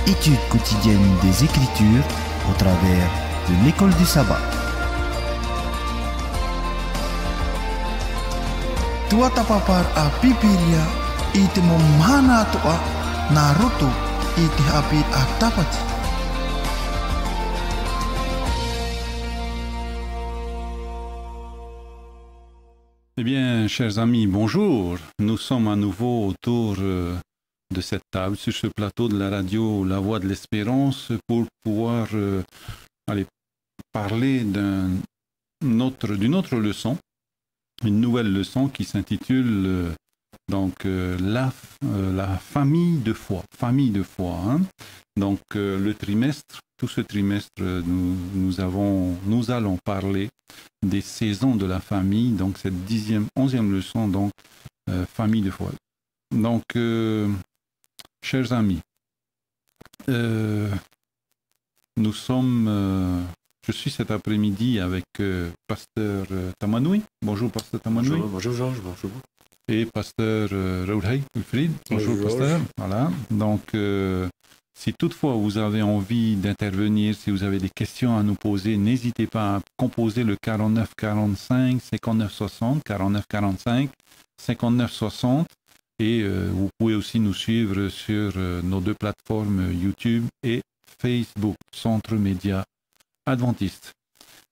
Étude quotidienne des Écritures au travers de l'école du sabbat. Tua tapapar a Bibilia ite momana toa Naruto ite habit a tapati. Eh bien, chers amis, bonjour. Nous sommes à nouveau autour de cette table, sur ce plateau de la radio La Voix de l'Espérance, pour pouvoir aller parler d'une autre leçon, une nouvelle leçon qui s'intitule la famille de foi. Famille de foi. Hein? Donc, le trimestre, tout ce trimestre, nous allons parler des saisons de la famille, donc cette 11e leçon, donc famille de foi. Donc, chers amis, nous sommes, je suis cet après-midi avec pasteur Tamanoui. Bonjour pasteur Tamanoui. Bonjour Georges, bonjour. Et pasteur Raoul Wilfried. Bonjour pasteur. Voilà, donc si toutefois vous avez envie d'intervenir, si vous avez des questions à nous poser, n'hésitez pas à composer le 49 45 59 60, 49 45 59 60, et vous pouvez aussi nous suivre sur nos deux plateformes YouTube et Facebook, Centre Média Adventiste.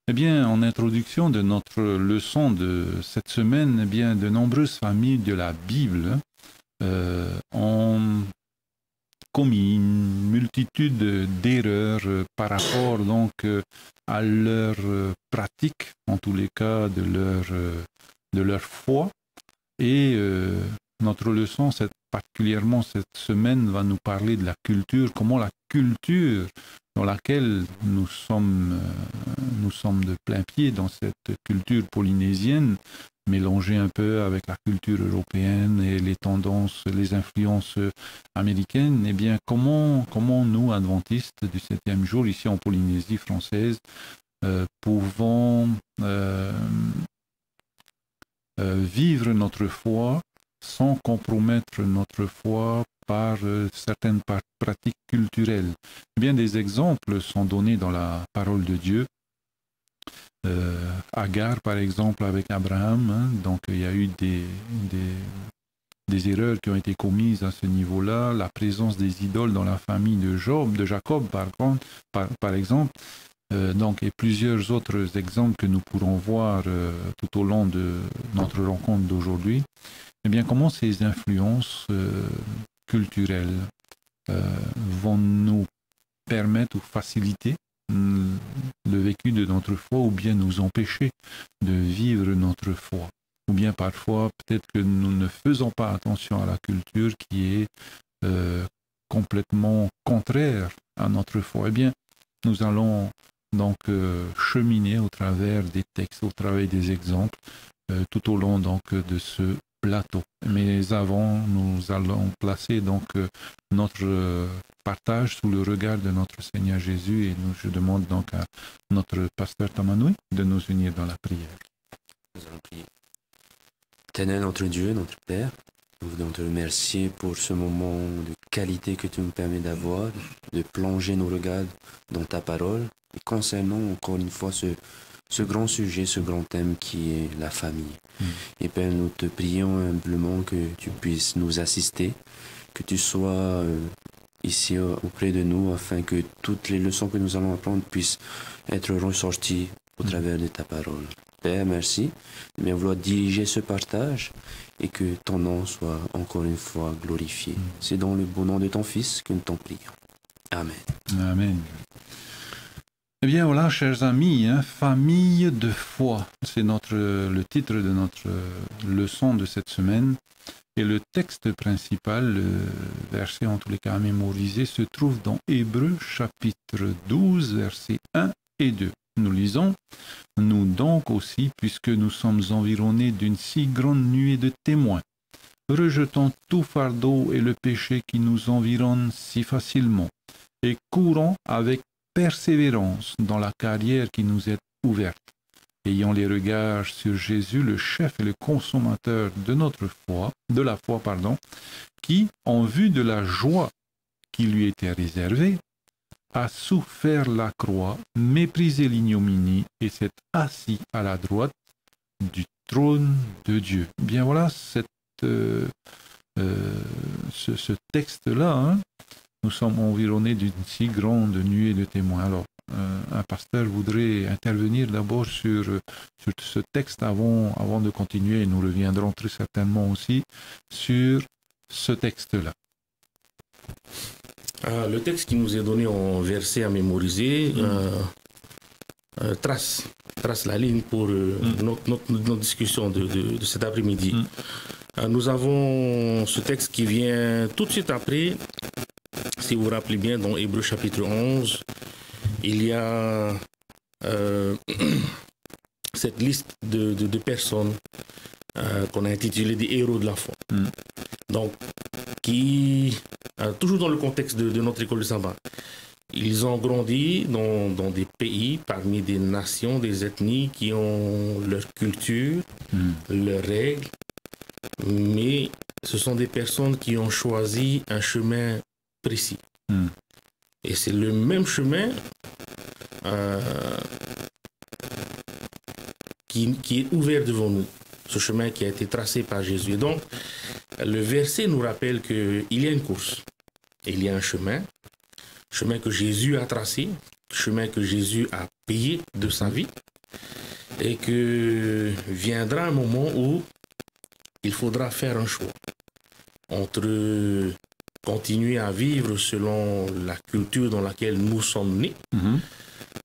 Eh bien, en introduction de notre leçon de cette semaine, eh bien, de nombreuses familles de la Bible ont commis une multitude d'erreurs par rapport donc à leur pratique, en tous les cas de leur foi. Et notre leçon, particulièrement cette semaine, va nous parler de la culture, comment la culture dans laquelle nous sommes de plein pied, dans cette culture polynésienne, mélangée un peu avec la culture européenne et les tendances, les influences américaines, eh bien, comment nous, adventistes du 7e jour, ici en Polynésie française, pouvons vivre notre foi sans compromettre notre foi par certaines pratiques culturelles. Eh bien, des exemples sont donnés dans la parole de Dieu. Agar, par exemple, avec Abraham, hein, donc il y a eu des erreurs qui ont été commises à ce niveau-là, la présence des idoles dans la famille de Jacob, par exemple, donc, et plusieurs autres exemples que nous pourrons voir tout au long de notre rencontre d'aujourd'hui. Eh bien, comment ces influences culturelles vont nous permettre ou faciliter le vécu de notre foi, ou bien nous empêcher de vivre notre foi, ou bien parfois peut-être que nous ne faisons pas attention à la culture qui est complètement contraire à notre foi. Eh bien, nous allons donc cheminer au travers des textes, au travers des exemples, tout au long donc de ce plateau. Mais avant, nous allons placer donc notre partage sous le regard de notre Seigneur Jésus, et je demande donc à notre pasteur Tamanoui de nous unir dans la prière. Nous allons prier. Éternel, notre Dieu, notre Père, nous voulons te remercier pour ce moment de qualité que tu nous permets d'avoir, de plonger nos regards dans ta parole, et concernant encore une fois ce grand sujet, ce grand thème qui est la famille. Et Père, nous te prions humblement que tu puisses nous assister, que tu sois ici auprès de nous, afin que toutes les leçons que nous allons apprendre puissent être ressorties au travers de ta parole. Père, merci de bien vouloir diriger ce partage et que ton nom soit encore une fois glorifié. C'est dans le beau nom de ton Fils que nous t'en prions. Amen. Amen. Eh bien voilà, chers amis, hein, famille de foi, c'est le titre de notre leçon de cette semaine. Et le texte principal, le verset en tous les cas à mémoriser, se trouve dans Hébreux chapitre 12, versets 1 et 2. Nous lisons: « Nous donc aussi, puisque nous sommes environnés d'une si grande nuée de témoins, rejetons tout fardeau et le péché qui nous environne si facilement, et courons avec persévérance dans la carrière qui nous est ouverte, ayant les regards sur Jésus, le chef et le consommateur de la foi, qui, en vue de la joie qui lui était réservé, a souffert la croix, méprisé l'ignominie et s'est assis à la droite du trône de Dieu. Bien voilà ce texte-là, hein, nous sommes environnés d'une si grande nuée de témoins. Alors, un pasteur voudrait intervenir d'abord sur ce texte avant de continuer, et nous reviendrons très certainement aussi sur ce texte-là. Le texte qui nous est donné en verset à mémoriser trace la ligne pour notre discussion de cet après-midi. Nous avons ce texte qui vient tout de suite après, si vous vous rappelez bien, dans Hébreux chapitre 11, il y a cette liste de personnes qu'on a intitulées des héros de la foi. Donc, qui, toujours dans le contexte de notre école de sabbat, ils ont grandi dans des pays, parmi des nations, des ethnies qui ont leur culture, leurs règles, mais ce sont des personnes qui ont choisi un chemin précis. Et c'est le même chemin qui est ouvert devant nous, ce chemin qui a été tracé par Jésus. Et donc, le verset nous rappelle qu'il y a une course, et il y a un chemin que Jésus a tracé, chemin que Jésus a payé de sa vie, et que viendra un moment où il faudra faire un choix entre continuer à vivre selon la culture dans laquelle nous sommes nés,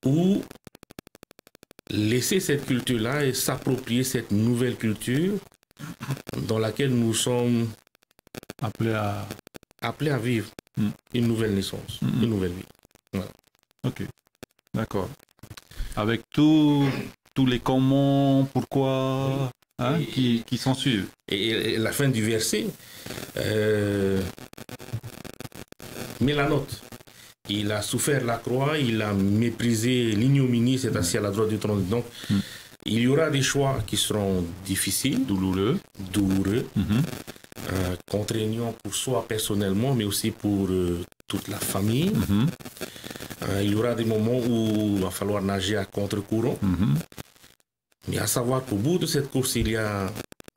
ou laisser cette culture-là et s'approprier cette nouvelle culture dans laquelle nous sommes appelés à vivre une nouvelle naissance, une nouvelle vie. Voilà. Ok, d'accord. Avec tous les comment, pourquoi, hein, qui s'en suivent. Et la fin du verset met la note. Il a souffert la croix, il a méprisé l'ignominie, s'est assis à la droite du trône. Donc, il y aura des choix qui seront difficiles, douloureux, contraignants pour soi personnellement, mais aussi pour toute la famille. Il y aura des moments où il va falloir nager à contre-courant. Mais à savoir qu'au bout de cette course, il y a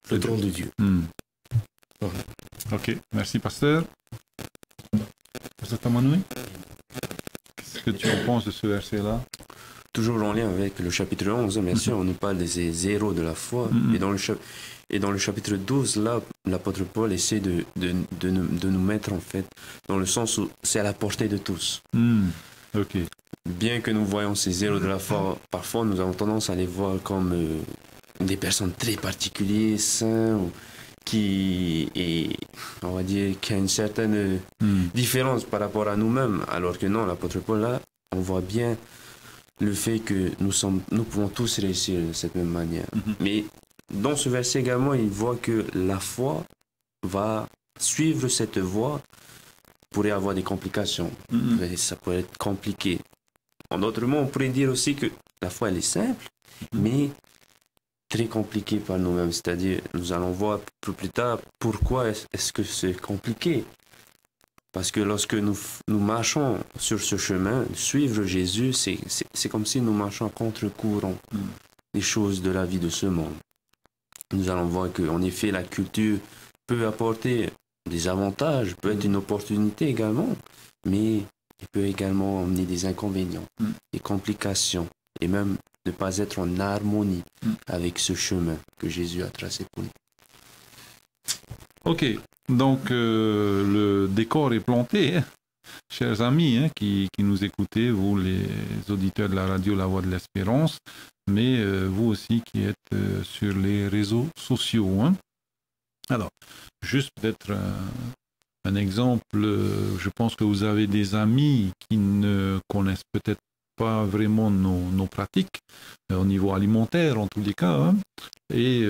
le trône de Dieu. Voilà. Ok, merci pasteur. Pasteur Tamanoui, qu'est-ce que tu en penses de ce verset-là? Toujours en lien avec le chapitre 11, bien sûr, on nous parle des héros de la foi. Et dans le chapitre 12, là, l'apôtre Paul essaie de nous mettre, en fait, dans le sens où c'est à la portée de tous. Ok. Bien que nous voyons ces héros de la foi, parfois nous avons tendance à les voir comme des personnes très particulières, saints, qui a une certaine différence par rapport à nous-mêmes, alors que non, l'apôtre Paul, là, on voit bien le fait que nous pouvons tous réussir de cette même manière. Mais dans ce verset également, il voit que la foi va suivre cette voie, pourrait avoir des complications. Ça pourrait être compliqué. En d'autres mots, on pourrait dire aussi que la foi, elle est simple, mais très compliquée par nous-mêmes. C'est-à-dire, nous allons voir plus tard pourquoi est-ce que c'est compliqué. Parce que lorsque nous marchons sur ce chemin, suivre Jésus, c'est comme si nous marchions à contre-courant des choses de la vie de ce monde. Nous allons voir qu'en effet, la culture peut apporter des avantages, peut être une opportunité également, mais il peut également amener des inconvénients, des complications, et même ne pas être en harmonie avec ce chemin que Jésus a tracé pour nous. Ok, donc le décor est planté, hein. Chers amis qui nous écoutez, vous les auditeurs de la radio La Voix de l'Espérance, mais vous aussi qui êtes sur les réseaux sociaux. Hein. Alors, juste peut-être un exemple, je pense que vous avez des amis qui ne connaissent peut-être pas vraiment nos pratiques au niveau alimentaire en tous les cas, hein. Et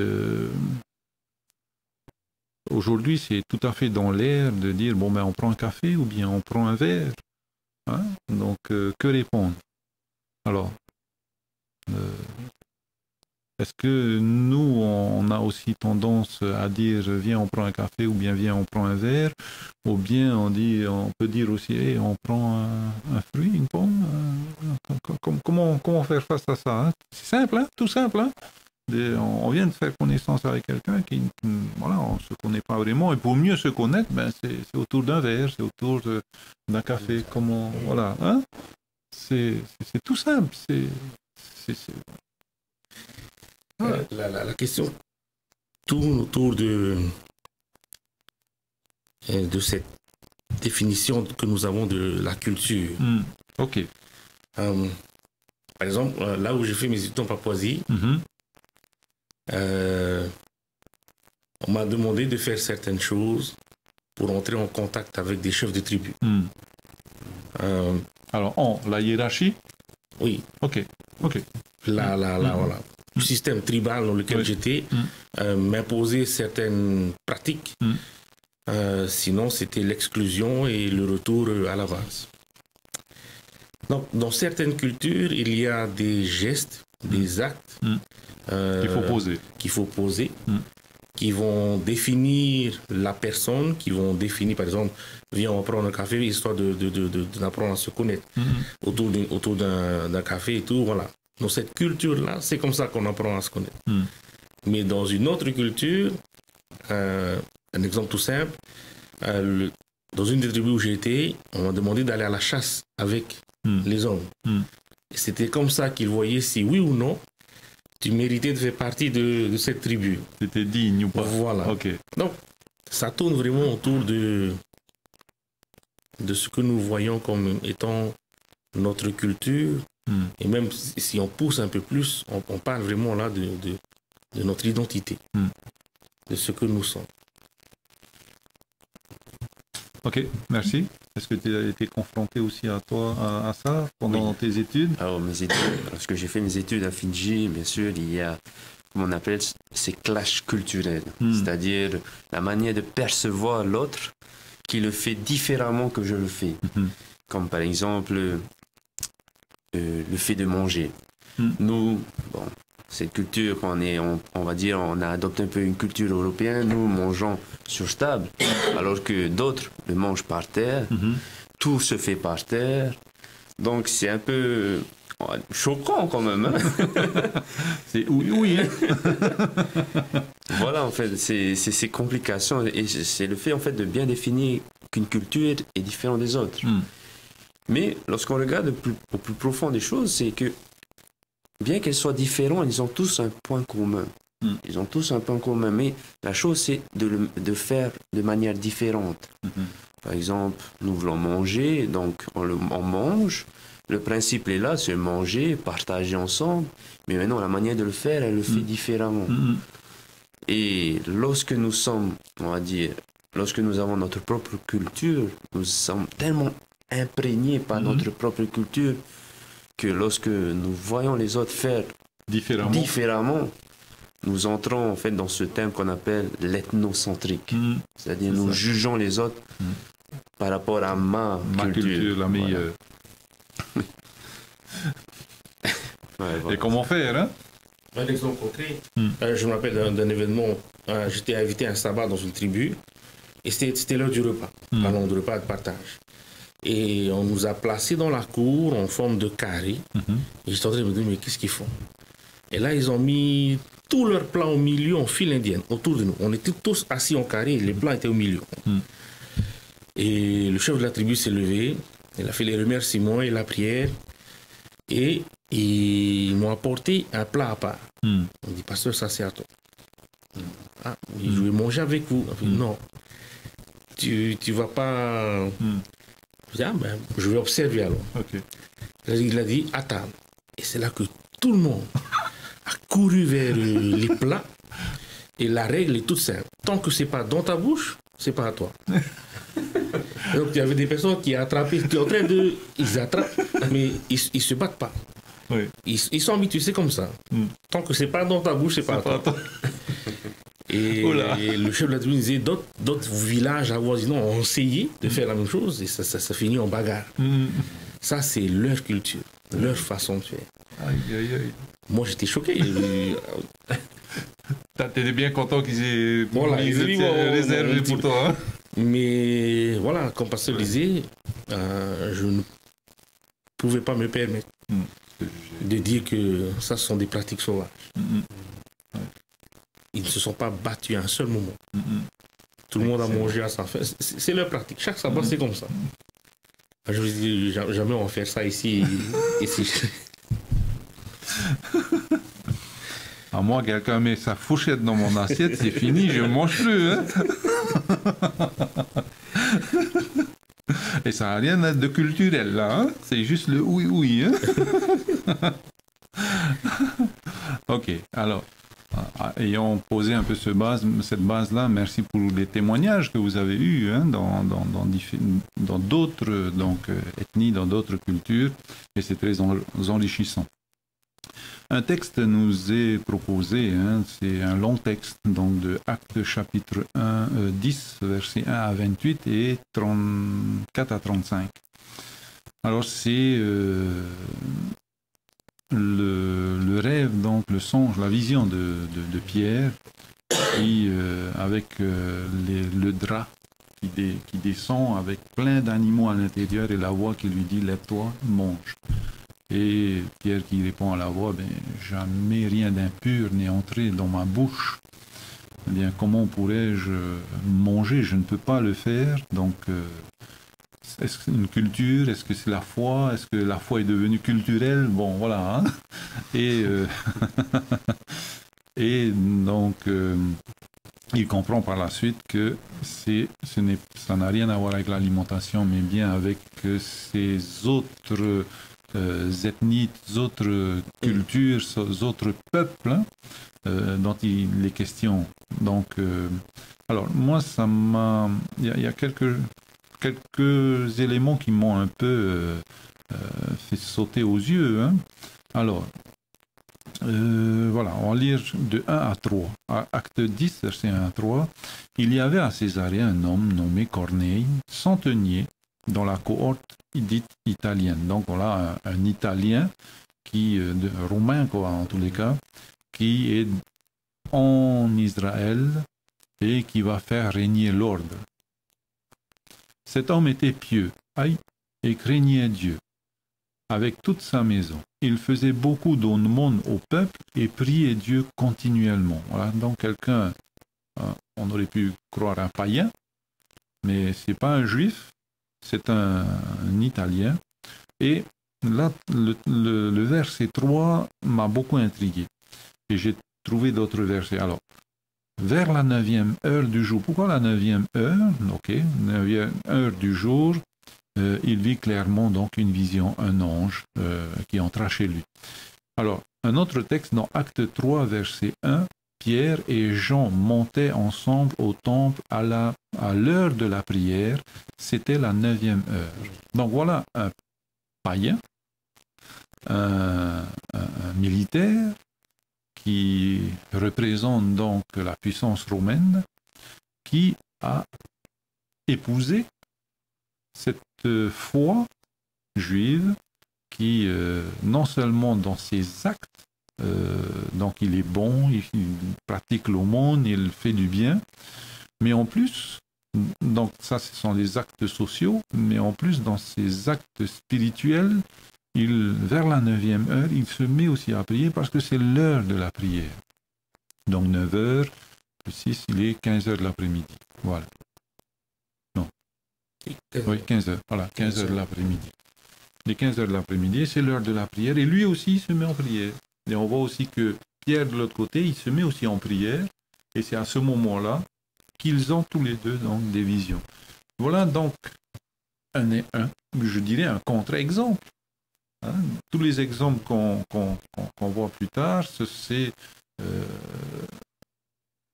aujourd'hui, c'est tout à fait dans l'air de dire bon ben on prend un café ou bien on prend un verre. Hein. Donc que répondre? Alors Est-ce que nous, on a aussi tendance à dire viens, on prend un café ou bien viens, on prend un verre, ou bien on peut dire aussi hey, on prend un fruit, une pomme. Comment faire face à ça, hein? C'est simple, hein? Tout simple. Hein? On vient de faire connaissance avec quelqu'un qui voilà, on ne se connaît pas vraiment. Et pour mieux se connaître, ben, c'est autour d'un verre, c'est autour d'un café. Comment, voilà, hein? C'est tout simple. Voilà. La question tourne autour de cette définition que nous avons de la culture. Ok. Par exemple, là où j'ai fait mes études en Papouasie, on m'a demandé de faire certaines choses pour entrer en contact avec des chefs de tribu. Alors, la hiérarchie? Oui. Ok. Voilà. Le système tribal dans lequel j'étais m'imposait certaines pratiques. Sinon, c'était l'exclusion et le retour à la base. Donc, dans certaines cultures, il y a des gestes, des actes qu'il faut poser, qui vont définir la personne, qui vont définir, par exemple, viens, on prend un café, histoire d'apprendre à se connaître autour d'un café et tout, voilà. Dans cette culture-là, c'est comme ça qu'on apprend à se connaître. Mais dans une autre culture, un exemple tout simple, dans une des tribus où j'ai été, on m'a demandé d'aller à la chasse avec les hommes. Et c'était comme ça qu'ils voyaient si oui ou non, tu méritais de faire partie de cette tribu. C'était digne ou pas? Voilà. Okay. Donc, ça tourne vraiment autour de ce que nous voyons comme étant notre culture. Et même si on pousse un peu plus, on parle vraiment là de notre identité, de ce que nous sommes. Ok, merci. Est-ce que tu as été confronté aussi à ça pendant tes études? Alors, mes études, lorsque j'ai fait mes études à Fidji, bien sûr, il y a, comme on appelle, ces clashs culturels. C'est-à-dire la manière de percevoir l'autre qui le fait différemment que je le fais. Comme par exemple, le fait de manger. Nous, bon, cette culture, on va dire, on a adopté un peu une culture européenne, nous mangeons sur table, alors que d'autres le mangent par terre, tout se fait par terre, donc c'est un peu choquant quand même. Hein? C'est oui. Voilà, en fait, c'est ces complications, et c'est le fait en fait de bien définir qu'une culture est différente des autres. Mais lorsqu'on regarde au plus profond des choses, c'est que bien qu'elles soient différentes, ils ont tous un point commun. Ils ont tous un point commun, mais la chose, c'est de faire de manière différente. Par exemple, nous voulons manger, donc on mange. Le principe est là, c'est manger, partager ensemble. Mais maintenant, la manière de le faire, elle le fait différemment. Et lorsque nous sommes, on va dire, lorsque nous avons notre propre culture, nous sommes tellement imprégnés par notre propre culture que lorsque nous voyons les autres faire différemment, nous entrons en fait dans ce thème qu'on appelle l'ethnocentrique. C'est-à-dire nous jugeons les autres par rapport à ma culture, la meilleure. Voilà. Et comment faire, hein? Un exemple concret, je me rappelle d'un événement, j'étais invité à un sabbat dans une tribu, et c'était l'heure du repas, parlons de repas de partage. Et on nous a placés dans la cour en forme de carré. Et j'étais en train de me dire, mais qu'est-ce qu'ils font? Et là, ils ont mis tous leurs plats au milieu en file indienne, autour de nous. On était tous assis en carré et les plats étaient au milieu. Et le chef de la tribu s'est levé, il a fait les remerciements et la prière. Et ils m'ont apporté un plat à part. On dit, pasteur, ça c'est à toi. Ah, je vais manger avec vous. Non, tu vas pas... je vais observer alors. Okay. Il a dit, attends. Et c'est là que tout le monde a couru vers les plats. Et la règle est toute simple. Tant que c'est pas dans ta bouche, c'est pas à toi. Donc il y avait des personnes qui attrapaient, ils attrapent, mais ils se battent pas. Oui. Ils sont habitués, c'est comme ça. Tant que c'est pas dans ta bouche, c'est pas à toi. Et le chef de la tribu disait, d'autres villages avoisinants ont essayé de faire la même chose et ça finit en bagarre. Ça, c'est leur culture, leur façon de faire. Aïe, aïe, aïe. Moi, j'étais choqué. T'étais bien content qu'ils aient Voilà, ils mis ont réservé pour toi. Hein? Mais voilà, comme pasteur disait, je ne pouvais pas me permettre de dire que ça, ce sont des pratiques sauvages. Ils ne se sont pas battus à un seul moment. Tout le monde a mangé à sa faim. C'est leur pratique. Chaque sabbat, c'est comme ça. Je me dis, jamais on va faire ça ici. À moi, quelqu'un met sa fourchette dans mon assiette, c'est fini, je ne mange plus. Hein. Et ça n'a rien de culturel, là. Hein. C'est juste le oui. Hein. Ok, alors, ayant posé un peu cette base-là, merci pour les témoignages que vous avez eus hein, dans d'autres ethnies, dans d'autres cultures, et c'est très enrichissant. Un texte nous est proposé, hein, c'est un long texte, donc de Actes chapitre 10, versets 1 à 28 et 34 à 35. Alors c'est le rêve, donc le songe, la vision de Pierre, qui, avec le drap qui descend avec plein d'animaux à l'intérieur et la voix qui lui dit « Lève-toi, mange ». Et Pierre qui répond à la voix, jamais rien d'impur n'est entré dans ma bouche. Eh bien, comment pourrais-je manger? Je ne peux pas le faire. Donc, est-ce que c'est une culture? Est-ce que c'est la foi? Est-ce que la foi est devenue culturelle? Bon, voilà. Hein. Et donc, il comprend par la suite que ça n'a rien à voir avec l'alimentation, mais bien avec ces autres ethnies, autres cultures, autres peuples hein, dont il est question. Donc, alors moi, il y a quelques éléments qui m'ont un peu fait sauter aux yeux. Hein. Alors, voilà, on va lire de 1 à 3. Acte 10, verset 1 à 3. Il y avait à Césarée un homme nommé Corneille, centenier, dans la cohorte dite italienne. Donc voilà un Italien romain quoi en tous les cas, qui est en Israël et qui va faire régner l'ordre. Cet homme était pieux, et craignait Dieu avec toute sa maison. Il faisait beaucoup d'aumônes au peuple et priait Dieu continuellement. Voilà donc quelqu'un, on aurait pu croire un païen, mais c'est pas un juif. C'est un Italien. Et là, le verset 3 m'a beaucoup intrigué. Et j'ai trouvé d'autres versets. Alors, vers la 9e heure du jour. Pourquoi la 9e heure? Ok, 9e heure du jour, il vit clairement donc une vision, un ange qui entra chez lui. Alors, un autre texte dans Acte 3, verset 1. Pierre et Jean montaient ensemble au temple à l'heure de la prière, c'était la 9e heure. Donc voilà un païen, un militaire qui représente donc la puissance romaine, qui a épousé cette foi juive qui, non seulement dans ses actes, donc il est bon, il pratique l'aumône, il fait du bien, mais en plus, donc ça ce sont les actes sociaux, mais en plus dans ses actes spirituels, vers la 9e heure, il se met aussi à prier parce que c'est l'heure de la prière. Donc 9 heures, plus 6, il est 15 heures de l'après-midi. Voilà. Non. Oui, 15 heures. Voilà, 15 heures de l'après-midi. Les 15 heures de l'après-midi, c'est l'heure de la prière et lui aussi il se met en prière. Et on voit aussi que Pierre, de l'autre côté, il se met aussi en prière. Et c'est à ce moment-là qu'ils ont tous les deux donc, des visions. Voilà donc je dirais un contre-exemple. Hein? Tous les exemples qu'on voit plus tard, c'est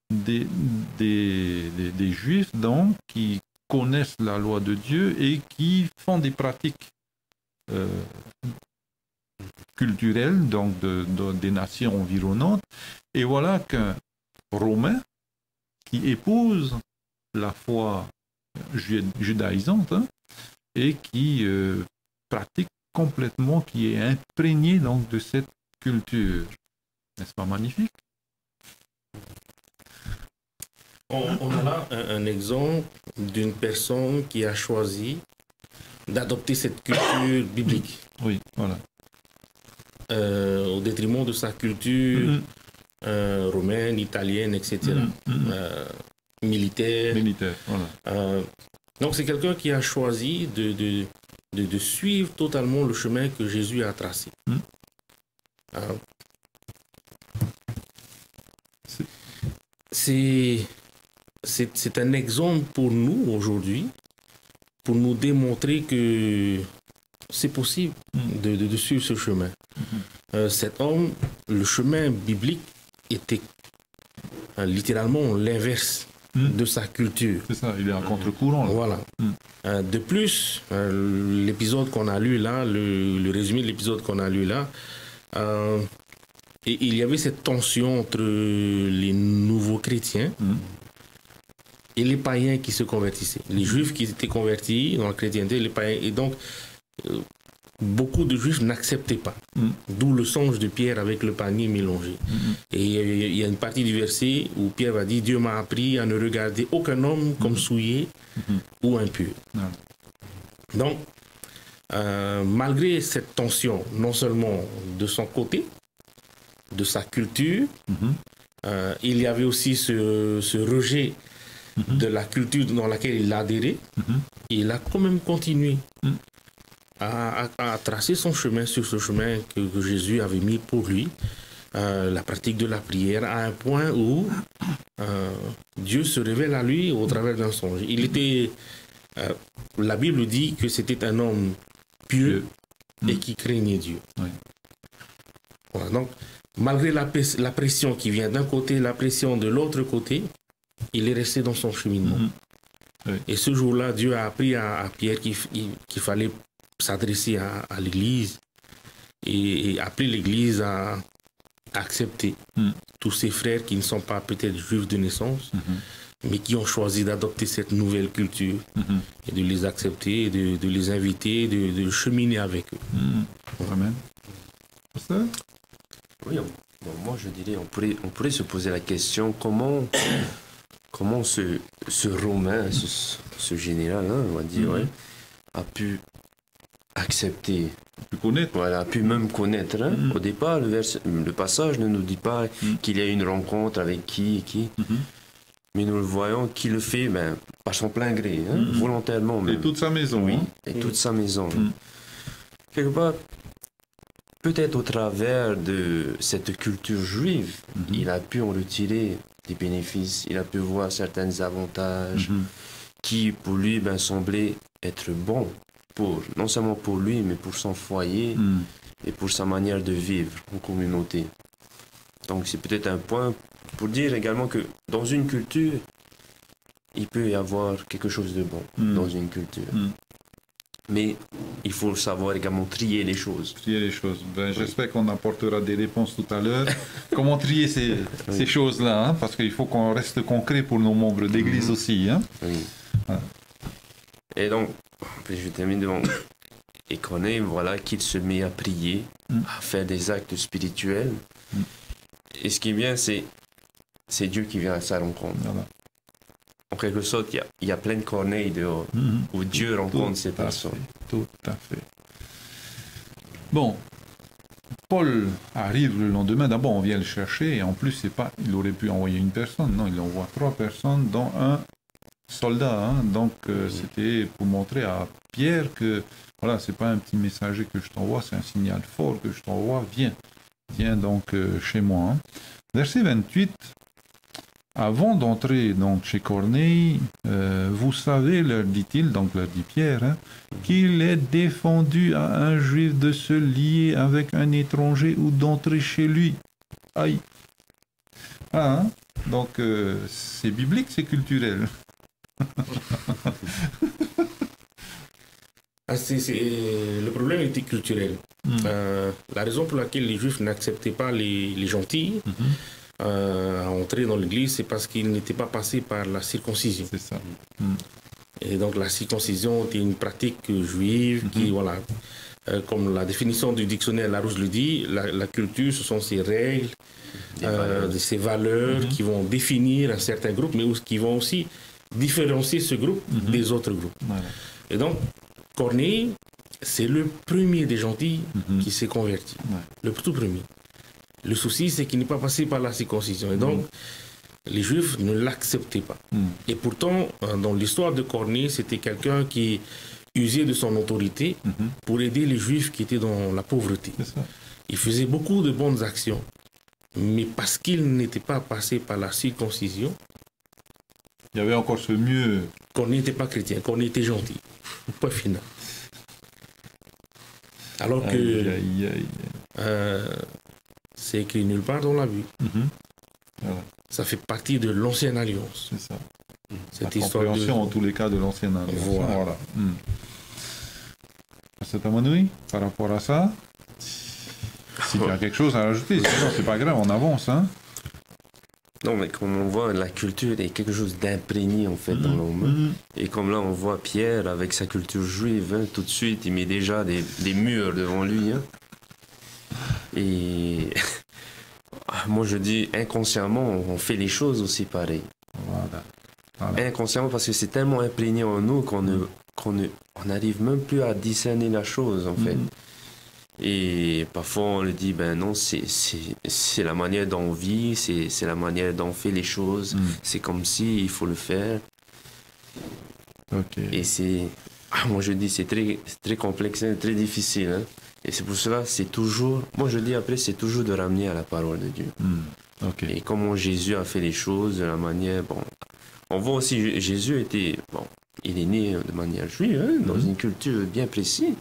des Juifs donc, qui connaissent la loi de Dieu et qui font des pratiques culturelles donc des nations environnantes. Et voilà qu'un Romain qui épouse la foi judaïsante hein, et qui pratique complètement, qui est imprégné donc de cette culture. N'est-ce pas magnifique? On a là un exemple d'une personne qui a choisi d'adopter cette culture biblique. Oui, voilà. Au détriment de sa culture romaine, italienne, etc. Militaire. Voilà. Donc c'est quelqu'un qui a choisi de suivre totalement le chemin que Jésus a tracé. C'est un exemple pour nous aujourd'hui, pour nous démontrer que c'est possible de suivre ce chemin. Cet homme, le chemin biblique était littéralement l'inverse de sa culture. C'est ça, il est en contre-courant. Voilà. De plus, l'épisode qu'on a lu là, le résumé de l'épisode qu'on a lu là, et il y avait cette tension entre les nouveaux chrétiens et les païens qui se convertissaient. Les juifs qui étaient convertis dans la chrétienté, les païens. Et donc, beaucoup de juifs n'acceptaient pas. D'où le songe de Pierre avec le panier mélangé. Et il y a une partie du verset où Pierre va dire: Dieu m'a appris à ne regarder aucun homme comme souillé ou impur. Donc, malgré cette tension, non seulement de son côté, de sa culture, il y avait aussi ce rejet de la culture dans laquelle il a adhéré. Et il a quand même continué à tracer son chemin sur ce chemin que Jésus avait mis pour lui, la pratique de la prière, à un point où Dieu se révèle à lui au travers d'un songe. Il était, la Bible dit que c'était un homme pieux et qui craignait Dieu. Voilà, donc, malgré la pression qui vient d'un côté, la pression de l'autre côté, il est resté dans son cheminement. Et ce jour-là, Dieu a appris à Pierre qu'il fallait s'adresser à l'Église et appeler l'Église à accepter tous ces frères qui ne sont pas peut-être juifs de naissance, mais qui ont choisi d'adopter cette nouvelle culture et de les accepter, de les inviter, de cheminer avec eux. Amen. Oui, moi je dirais, on pourrait se poser la question comment ce Romain, ce général, on va dire, a pu accepter, a pu même connaître. Au départ, le passage ne nous dit pas qu'il y a une rencontre avec qui, mais nous le voyons qu'il le fait par son plein gré, volontairement même. Et toute sa maison. Oui, et toute sa maison. Quelque part, peut-être au travers de cette culture juive, il a pu en retirer des bénéfices, il a pu voir certains avantages qui, pour lui, semblaient être bons, non seulement pour lui, mais pour son foyer et pour sa manière de vivre en communauté. Donc c'est peut-être un point pour dire également que dans une culture, il peut y avoir quelque chose de bon dans une culture. Mais il faut savoir également trier les choses. J'espère qu'on apportera des réponses tout à l'heure. Comment trier ces choses-là, parce qu'il faut qu'on reste concret pour nos membres d'église aussi. Oui. Voilà. Et donc, je termine devant. Et connaît, voilà, qu'il se met à prier, à faire des actes spirituels. Et ce qui est bien, c'est Dieu qui vient à sa rencontre. Voilà. En quelque sorte, il y a plein de corneilles dehors où Dieu rencontre ces personnes. Tout à fait. Bon, Paul arrive le lendemain. D'abord, on vient le chercher. Et en plus, il aurait pu envoyer une personne. Non, il envoie 3 personnes, dont un soldat. Donc, c'était pour montrer à Pierre que, voilà, c'est pas un petit messager que je t'envoie, c'est un signal fort que je t'envoie. Viens donc chez moi. Verset 28. Avant d'entrer donc chez Corneille, vous savez, leur dit-il, donc leur dit Pierre, qu'il est défendu à un juif de se lier avec un étranger ou d'entrer chez lui. Aïe. Donc c'est biblique, c'est culturel. Le problème était culturel. La raison pour laquelle les juifs n'acceptaient pas les gentils à entrer dans l'église, c'est parce qu'ils n'étaient pas passés par la circoncision. C'est ça. Et donc la circoncision était une pratique juive qui, voilà, comme la définition du dictionnaire Larousse le dit, la culture, ce sont ces règles, ces valeurs qui vont définir un certain groupe, mais qui vont aussi différencier ce groupe des autres groupes. Voilà. Et donc, Corneille, c'est le premier des gentils qui s'est converti. Ouais. Le tout premier. Le souci, c'est qu'il n'est pas passé par la circoncision. Et donc, les Juifs ne l'acceptaient pas. Et pourtant, dans l'histoire de Corneille, c'était quelqu'un qui usait de son autorité pour aider les Juifs qui étaient dans la pauvreté. Il faisait beaucoup de bonnes actions. Mais parce qu'il n'était pas passé par la circoncision, il y avait encore ce mieux. Corneille n'était pas chrétien, Corneille était gentil. Point final. Alors que c'est écrit nulle part dans la Bible. Voilà. Ça fait partie de l'ancienne alliance. C'est ça. Cette histoire compréhension en tous les cas de l'ancienne alliance. Voilà. C'est à Manoui par rapport à ça. S'il y a quelque chose à rajouter, sinon c'est pas grave, on avance. Hein. Non, mais comme on voit, la culture est quelque chose d'imprégné en fait dans l'homme. Et comme là on voit Pierre avec sa culture juive, tout de suite il met déjà des murs devant lui. Et moi je dis inconsciemment on fait les choses aussi pareil. Voilà. Inconsciemment parce que c'est tellement imprégné en nous qu'on n'arrive même plus à discerner la chose en fait. Et parfois on le dit, ben non, c'est la manière dont on vit, c'est la manière dont on fait les choses, c'est comme si il faut le faire. Et c'est, moi je dis, c'est très complexe, très difficile. Hein. Et c'est pour cela, c'est toujours, moi je dis après, c'est toujours de ramener à la parole de Dieu. Et comment Jésus a fait les choses, de la manière, bon, on voit aussi, Jésus était, bon, il est né de manière juive, hein, dans une culture bien précise.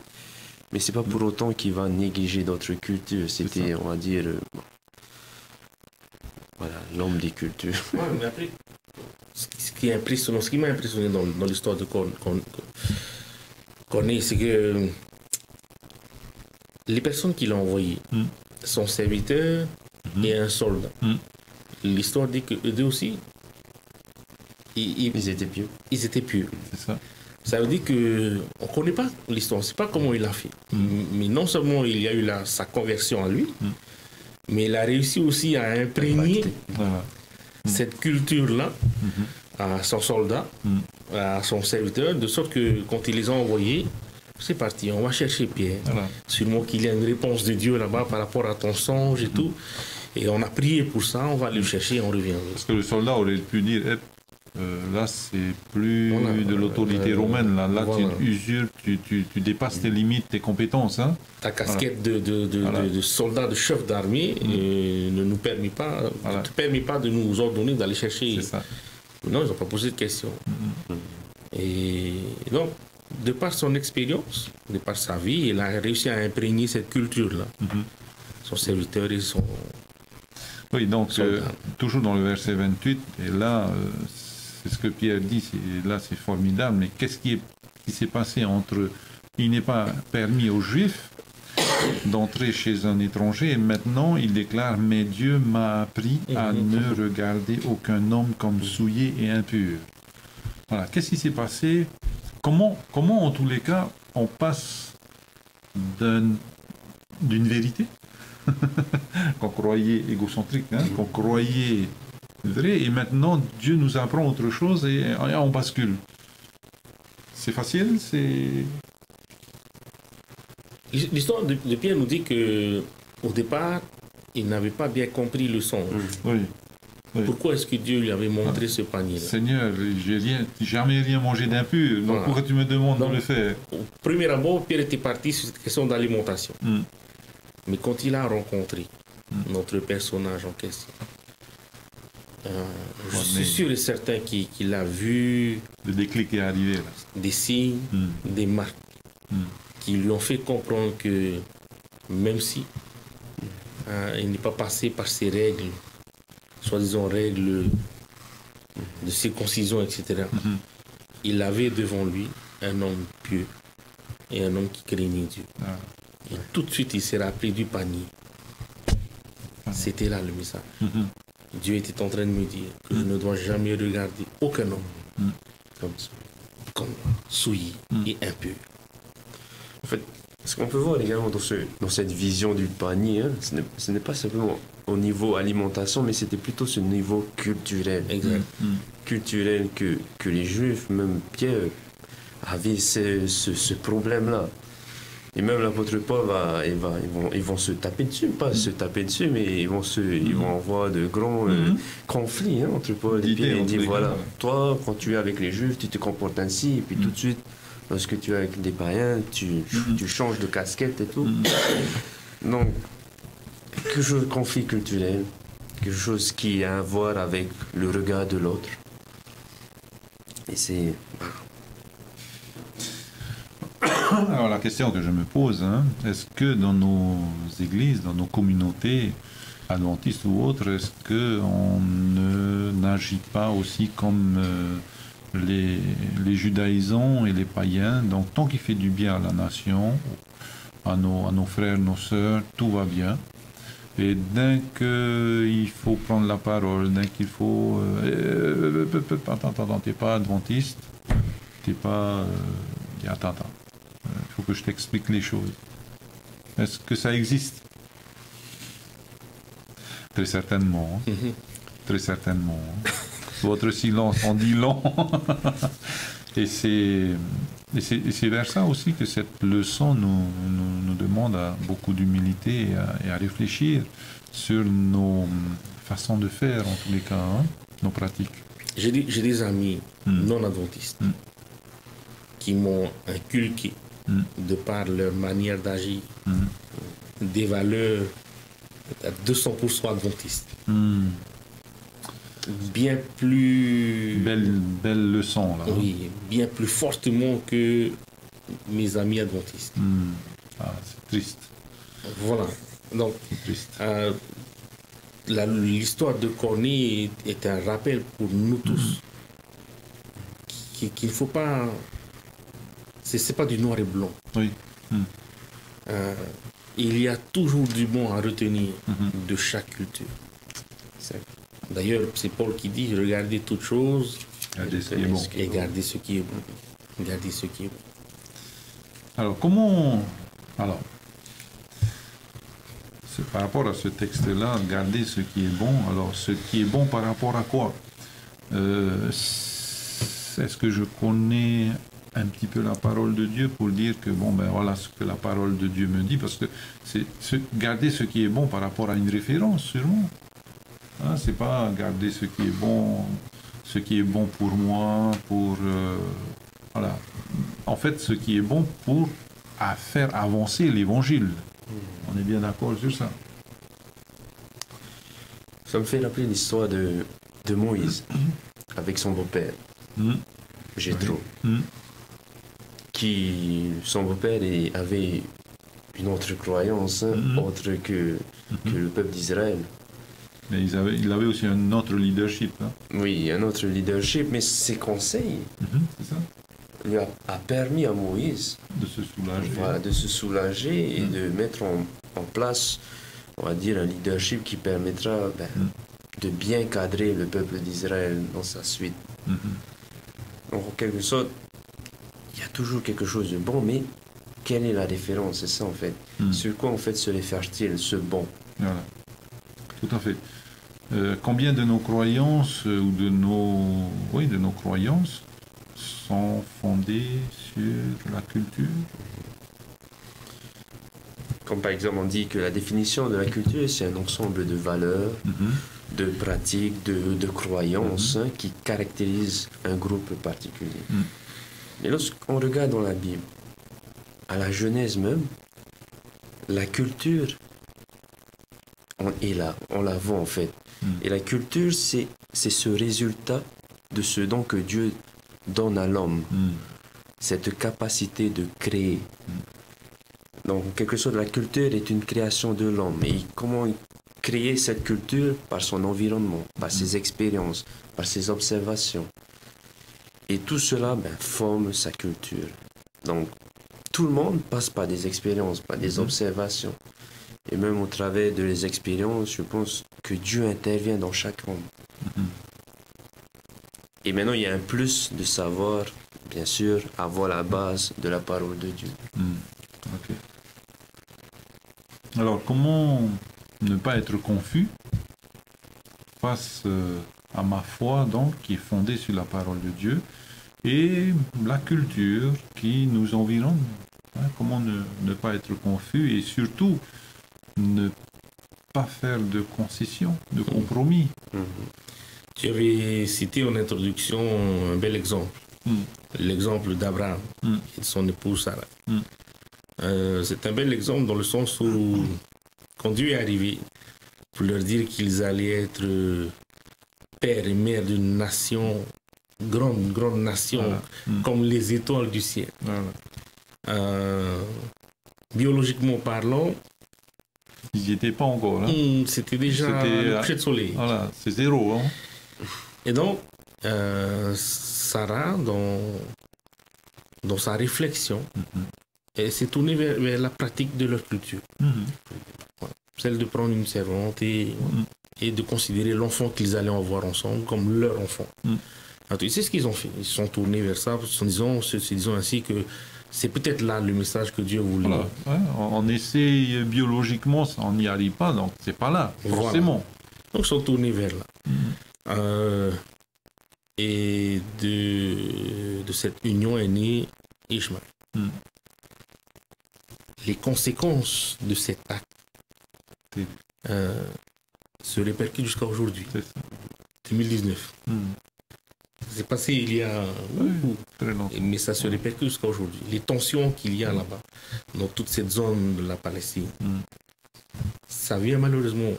Mais c'est pas pour autant qu'il va négliger d'autres cultures. C'était, on va dire, voilà, l'homme des cultures. Ouais, mais après, ce qui m'a impressionné dans l'histoire de Corneille, c'est que les personnes qu'il a envoyées, son serviteur et un soldat. L'histoire dit qu'eux aussi, ils étaient pieux. Ils étaient pieux. C'est ça. Ça veut dire qu'on ne connaît pas l'histoire, on ne sait pas comment il a fait. Mais non seulement il y a eu sa conversion à lui, mais il a réussi aussi à imprégner cette culture-là à son soldat, à son serviteur, de sorte que quand il les a envoyés, c'est parti, on va chercher Pierre. Sûrement qu'il y a une réponse de Dieu là-bas par rapport à ton songe et tout. Et on a prié pour ça, on va le chercher et on revient. Parce que le soldat aurait pu dire... là, c'est plus de l'autorité romaine. Là tu usurpes, tu dépasses tes limites, tes compétences. Hein. Ta casquette de soldat, de chef d'armée ne nous permet pas, ne te permet pas de nous ordonner d'aller chercher. C'est ça. Non, ils n'ont pas posé de questions. Et donc, de par son expérience, de par sa vie, il a réussi à imprégner cette culture-là. Son serviteur et son... Oui, donc, toujours dans le verset 28, et là... c'est ce que Pierre dit, là c'est formidable, mais qu'est-ce qui s'est passé entre... Il n'est pas permis aux Juifs d'entrer chez un étranger, et maintenant il déclare « Mais Dieu m'a appris à ne regarder aucun homme comme souillé et impur. » Voilà, qu'est-ce qui s'est passé? Comment en tous les cas on passe d'une vérité qu'on croyait égocentrique, qu'on croyait... vrai, et maintenant Dieu nous apprend autre chose et on bascule. C'est facile, c'est... L'histoire de Pierre nous dit que au départ, il n'avait pas bien compris le songe. Oui. Pourquoi est-ce que Dieu lui avait montré ce panier-là? Seigneur, j'ai jamais rien mangé d'impur, donc pourquoi tu me demandes de le faire? Au premier abord, Pierre était parti sur cette question d'alimentation. Mais quand il a rencontré notre personnage en question, je suis sûr et certain qu'il a vu... Le déclic est arrivé, là. Des signes, des marques qui lui ont fait comprendre que même si il n'est pas passé par ces règles, soi-disant règles de circoncision, etc., il avait devant lui un homme pieux et un homme qui craignait Dieu. Et tout de suite, il s'est rappelé du panier. C'était là le message. Dieu était en train de me dire que je ne dois jamais regarder aucun homme comme souillé et impur. En fait, Parce qu'on peut voir également dans cette vision du panier, hein, ce n'est pas simplement au niveau alimentation, mais c'était plutôt ce niveau culturel. Exact. Culturel que les Juifs, même Pierre, avaient ce problème-là. Et même l'apôtre Paul, ils vont se taper dessus, pas se taper dessus, mais ils vont avoir de grands conflits entre Paul et Pierre. Il dit, voilà, toi, quand tu es avec les Juifs, tu te comportes ainsi, et puis tout de suite, lorsque tu es avec des païens, tu changes de casquette et tout. Donc, quelque chose de conflit culturel, quelque chose qui a à voir avec le regard de l'autre. Et c'est... Alors la question que je me pose, hein, est-ce que dans nos églises, dans nos communautés adventistes ou autres, est-ce qu'on n'agit pas aussi comme les judaïsants et les païens? Donc tant qu'il fait du bien à la nation, à nos frères, nos sœurs, tout va bien. Et dès qu'il faut prendre la parole, dès qu'il faut... Attends, t'es pas adventiste, t'es pas... Attends. Il faut que je t'explique les choses. Est-ce que ça existe? Très certainement. Hein. Très certainement. Hein. Votre silence en dit long. Et c'est vers ça aussi que cette leçon nous demande beaucoup d'humilité et à réfléchir sur nos façons de faire, en tous les cas, hein, nos pratiques. J'ai des amis non adventistes qui m'ont inculqué, de par leur manière d'agir, des valeurs à 200% adventistes. Bien plus... Belle leçon, là. Oui, bien plus fortement que mes amis adventistes. Ah, c'est triste. Voilà. Donc, triste. L'histoire de Corneille est un rappel pour nous tous qu'il ne faut pas... C'est pas du noir et blanc. Oui. Il y a toujours du bon à retenir de chaque culture. D'ailleurs, c'est Paul qui dit, regardez toutes choses Regardez ce qui est bon. Et gardez ce qui est bon. Regardez ce qui est bon. Alors, comment... Alors, par rapport à ce texte-là, garder ce qui est bon. Alors, ce qui est bon par rapport à quoi? Est-ce que je connais un petit peu la parole de Dieu pour dire que, bon, ben voilà ce que la parole de Dieu me dit, parce que c'est garder ce qui est bon par rapport à une référence, sûrement. Hein, c'est pas garder ce qui est bon pour moi, pour... voilà. En fait, ce qui est bon pour faire avancer l'évangile. On est bien d'accord sur ça. Ça me fait rappeler l'histoire de Moïse avec son beau-père, Jéthro, qui, son beau-père avait une autre croyance, autre que le peuple d'Israël. Mais il avait aussi un autre leadership. Hein. Oui, un autre leadership, mais ses conseils c'est ça. Lui a permis à Moïse de se soulager. Voilà, de se soulager et de mettre en place, on va dire, un leadership qui permettra de bien cadrer le peuple d'Israël dans sa suite. Donc, en quelque sorte, il y a toujours quelque chose de bon, mais quelle est la référence? C'est ça, en fait. Sur quoi, en fait, se réfère-t-il, ce bon? Voilà. Tout à fait. Combien de nos croyances ou de nos croyances sont fondées sur la culture? Comme par exemple, on dit que la définition de la culture, c'est un ensemble de valeurs, de pratiques, de croyances qui caractérisent un groupe particulier. Et lorsqu'on regarde dans la Bible, à la Genèse même, la culture, on est là, on la voit en fait. Et la culture, c'est ce résultat de ce don que Dieu donne à l'homme, cette capacité de créer. Donc, en quelque sorte, la culture est une création de l'homme. Et comment créer cette culture? Par son environnement, par ses expériences, par ses observations. Et tout cela forme sa culture. Donc, tout le monde passe par des expériences, par des observations. Et même au travers de les expériences, je pense que Dieu intervient dans chaque homme. Et maintenant, il y a un plus de savoir, bien sûr, avoir la base de la parole de Dieu. Ok. Alors, comment ne pas être confus face à ma foi, donc, qui est fondée sur la parole de Dieu, et la culture qui nous environne. Comment ne pas être confus et surtout ne pas faire de concessions, de compromis. Tu avais cité en introduction un bel exemple, l'exemple d'Abraham et de son épouse Sarah. C'est un bel exemple dans le sens où, quand Dieu est arrivé pour leur dire qu'ils allaient être père et mère d'une nation, grande nation, comme les étoiles du ciel. Biologiquement parlant, ils n'y étaient pas encore. C'était déjà le coucher de soleil. Voilà, c'est zéro. Et donc, Sarah, dans sa réflexion, elle s'est tournée vers la pratique de leur culture. Celle de prendre une servante et de considérer l'enfant qu'ils allaient avoir ensemble comme leur enfant. Alors, c'est ce qu'ils ont fait. Ils se sont tournés vers ça, se disant ainsi que c'est peut-être là le message que Dieu voulait. Voilà. On essaie biologiquement, on n'y arrive pas, donc c'est pas là, forcément. Voilà. Donc ils sont tournés vers là. Et de cette union est né Ishmaël. Les conséquences de cet acte se répercutent jusqu'à aujourd'hui, 2019. C'est passé il y a très longtemps. Mais ça se répercute jusqu'à aujourd'hui. Les tensions qu'il y a là-bas, dans toute cette zone de la Palestine, ça vient malheureusement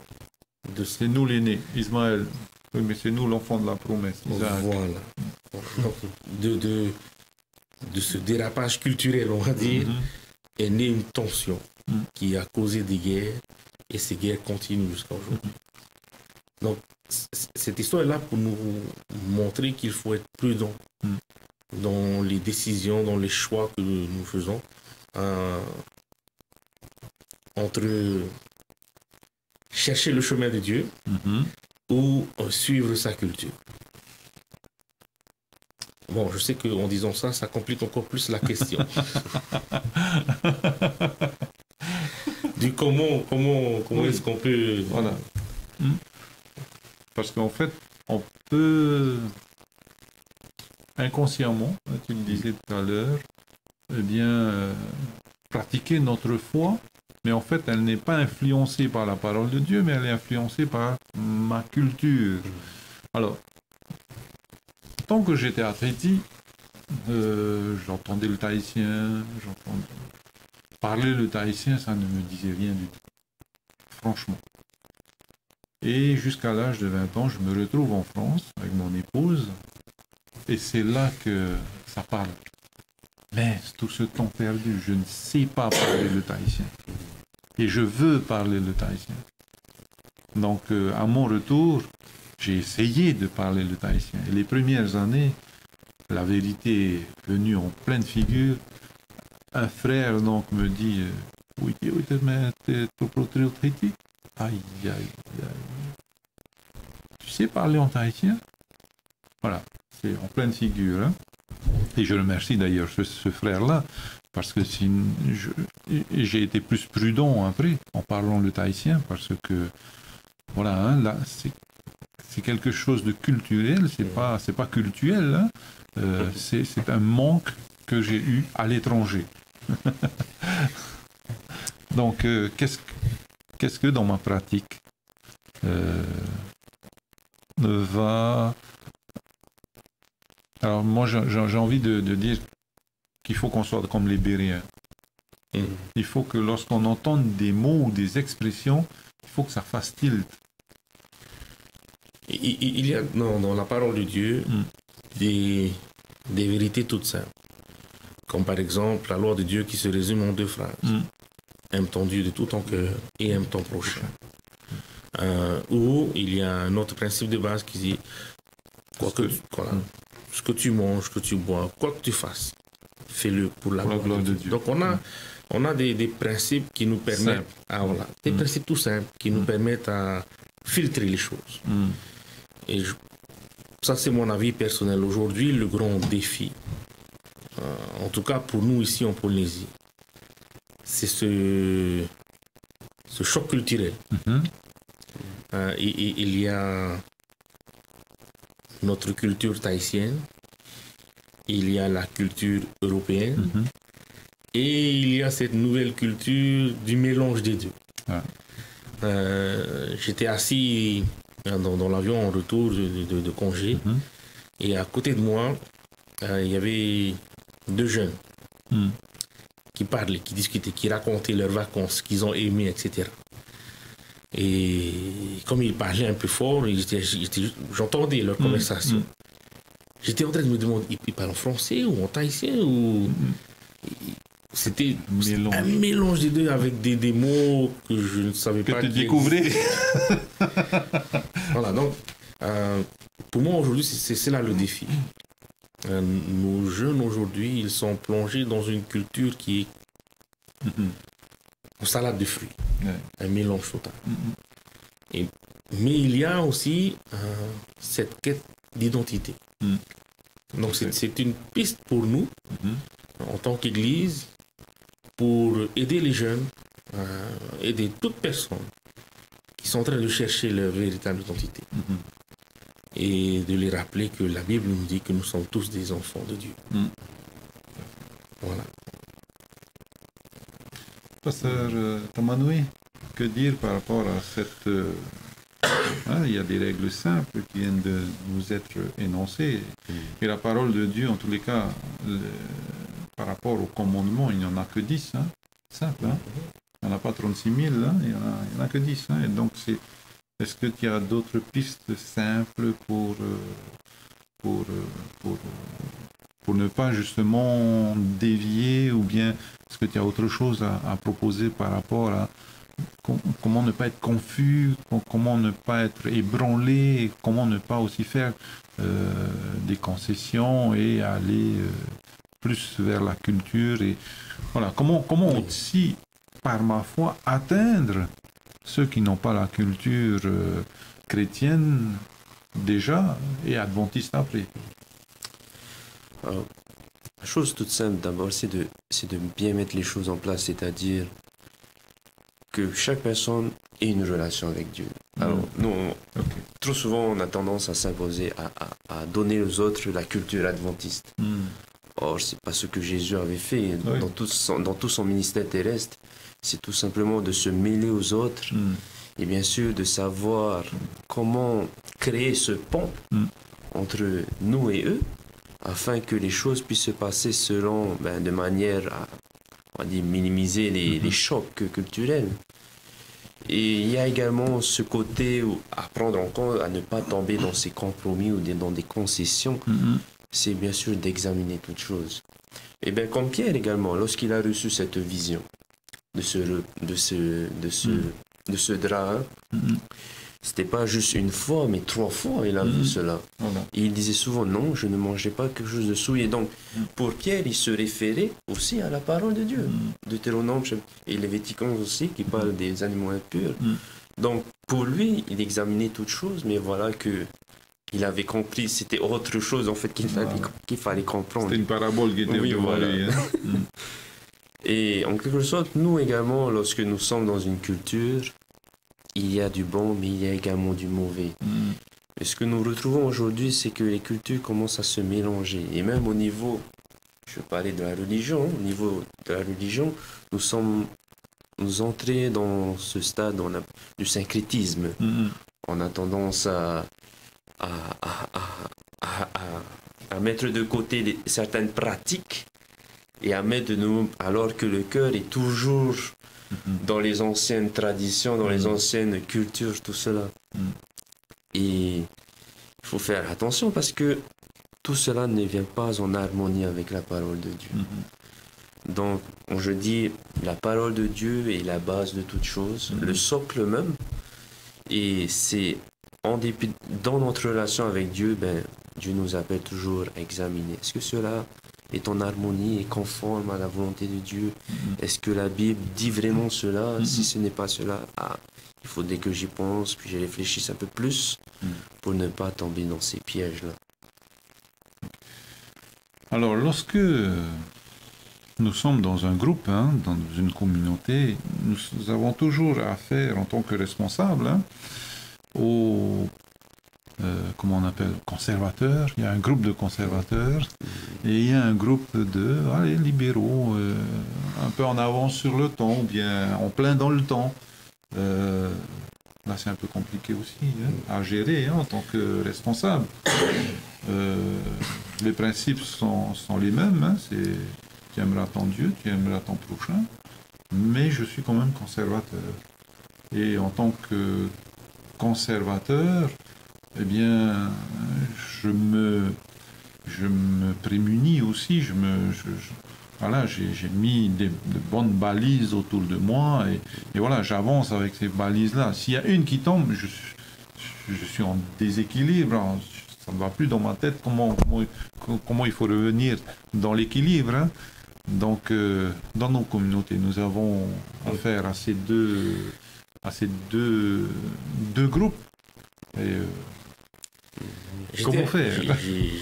de... C'est nous l'aîné, Ismaël. Oui, mais c'est nous l'enfant de la promesse. Voilà. Donc, de ce dérapage culturel, on va dire, est née une tension qui a causé des guerres, et ces guerres continuent jusqu'à aujourd'hui. Donc, cette histoire est là pour nous montrer qu'il faut être prudent dans les décisions, dans les choix que nous faisons, entre chercher le chemin de Dieu ou suivre sa culture. Bon, je sais qu'en disant ça, ça complique encore plus la question. Du comment est-ce qu'on peut... Voilà. Parce qu'en fait, on peut inconsciemment, tu le disais tout à l'heure, eh bien, pratiquer notre foi, mais en fait, elle n'est pas influencée par la parole de Dieu, mais elle est influencée par ma culture. Alors, tant que j'étais à Tahiti, j'entendais le tahitien, parler le tahitien, ça ne me disait rien du tout, franchement. Et jusqu'à l'âge de 20 ans, je me retrouve en France avec mon épouse, et c'est là que ça parle. Mais tout ce temps perdu, je ne sais pas parler le tahitien. Et je veux parler le tahitien. Donc, à mon retour, j'ai essayé de parler le tahitien. Et les premières années, la vérité est venue en pleine figure. Un frère donc me dit oui, mais t'es trop Tahiti. Aïe. Tu sais parler en tahitien? Voilà, c'est en pleine figure. Hein? Et je remercie d'ailleurs ce frère-là, parce que j'ai été plus prudent après en parlant le tahitien, parce que voilà, hein, là, c'est quelque chose de culturel, c'est pas cultuel, hein, c'est un manque que j'ai eu à l'étranger. Donc, qu'est-ce que dans ma pratique va... Alors moi, j'ai envie de dire qu'il faut qu'on soit comme les Béréens. Il faut que lorsqu'on entend des mots ou des expressions, il faut que ça fasse tilt. Il y a dans la parole de Dieu des vérités toutes simples. Comme par exemple la loi de Dieu qui se résume en 2 phrases. Aime ton Dieu de tout ton cœur et aime ton prochain. Ou il y a un autre principe de base qui dit ce que tu manges, que tu bois, quoi que tu fasses, fais-le pour la gloire de Dieu. Donc on a des principes qui nous permettent, des principes tout simples qui nous permettent à filtrer les choses. Et ça c'est mon avis personnel. Aujourd'hui, le grand défi, en tout cas pour nous ici en Polynésie, c'est ce ce choc culturel. Il y a notre culture tahitienne, il y a la culture européenne, et il y a cette nouvelle culture du mélange des deux. J'étais assis dans l'avion en retour de congé, et à côté de moi, il y avait deux jeunes qui parlaient, qui discutaient, qui racontaient leurs vacances, qu'ils ont aimées, etc. Et comme ils parlaient un peu fort, j'entendais leur conversation. J'étais en train de me demander, ils parlent en français ou en tahitien ou... C'était un mélange des deux avec des mots que je ne savais pas. Que tu découvrais. Voilà, donc, pour moi aujourd'hui, c'est là le défi. Nos jeunes aujourd'hui, ils sont plongés dans une culture qui est en salade de fruits, un mélange total. Mais il y a aussi cette quête d'identité. Donc c'est une piste pour nous, en tant qu'Église, pour aider les jeunes, aider toute personne qui sont en train de chercher leur véritable identité. Et de les rappeler que la Bible nous dit que nous sommes tous des enfants de Dieu. Voilà. Pasteur Tamanoué, que dire par rapport à cette... il y a des règles simples qui viennent de nous être énoncées. Et la parole de Dieu, en tous les cas, par rapport au commandement, il n'y en a que 10. Simple. Il n'y en a pas 36 000, il n'y en a que 10. Et donc, est-ce que tu as d'autres pistes simples pour ne pas justement dévier, ou bien est-ce que tu as autre chose à proposer par rapport à comment ne pas être confus, comment ne pas être ébranlé, et comment ne pas aussi faire des concessions et aller plus vers la culture, et voilà, comment aussi par ma foi atteindre ceux qui n'ont pas la culture chrétienne déjà et adventiste après. Alors, la chose toute simple d'abord, c'est de bien mettre les choses en place, c'est-à-dire que chaque personne ait une relation avec Dieu. Alors, nous, trop souvent, on a tendance à s'imposer, à donner aux autres la culture adventiste. Or, c'est pas ce que Jésus avait fait dans tout son ministère terrestre. C'est tout simplement de se mêler aux autres et bien sûr de savoir comment créer ce pont entre nous et eux, afin que les choses puissent se passer de manière à, on va dire, minimiser les chocs culturels. Et il y a également ce côté à prendre en compte, à ne pas tomber dans ces compromis ou dans des concessions. C'est bien sûr d'examiner toutes choses. Et bien comme Pierre également, lorsqu'il a reçu cette vision de ce drap, c'était pas juste une fois, mais 3 fois il a vu cela. Et il disait souvent non, je ne mangeais pas quelque chose de souillé. Donc pour Pierre, il se référait aussi à la parole de Dieu. Deutéronome et Léviticon aussi, qui parlent des animaux impurs. Donc pour lui, il examinait toutes choses, mais voilà que il avait compris, c'était autre chose en fait qu'il fallait comprendre. C'était une parabole qui était devant lui. Et en quelque sorte, nous également, lorsque nous sommes dans une culture, il y a du bon, mais il y a également du mauvais. Et ce que nous retrouvons aujourd'hui, c'est que les cultures commencent à se mélanger. Et même au niveau, je parlais de la religion, au niveau de la religion, nous entrons dans ce stade du syncrétisme. On a tendance à mettre de côté certaines pratiques et à mettre de nous, alors que le cœur est toujours dans les anciennes traditions, dans les anciennes cultures, tout cela. Et il faut faire attention parce que tout cela ne vient pas en harmonie avec la parole de Dieu. Donc, je dis, la parole de Dieu est la base de toute chose, le socle même, et c'est en dépit, dans notre relation avec Dieu, Dieu nous appelle toujours à examiner. Est-ce que cela est en harmonie et conforme à la volonté de Dieu? Est-ce que la Bible dit vraiment cela? Si ce n'est pas cela, il faudrait que j'y pense, puis j'y réfléchisse un peu plus pour ne pas tomber dans ces pièges-là. Alors, lorsque nous sommes dans un groupe, hein, dans une communauté. Nous avons toujours affaire, en tant que responsables, hein, aux comment on appelle, conservateurs. Il y a un groupe de conservateurs et il y a un groupe de libéraux, un peu en avance sur le temps, ou bien en plein dans le temps. Là, c'est un peu compliqué aussi à gérer, hein, en tant que responsable. Les principes sont les mêmes. Hein, c'est tu aimeras ton Dieu, tu aimeras ton prochain, mais je suis quand même conservateur. Et en tant que conservateur, eh bien, je me prémunis aussi. Voilà, j'ai mis de bonnes balises autour de moi et voilà, j'avance avec ces balises-là. S'il y a une qui tombe, je suis en déséquilibre. Hein. Ça ne va plus dans ma tête comment il faut revenir dans l'équilibre. Hein. Donc, dans nos communautés, nous avons affaire à ces deux groupes. Et, comment faire?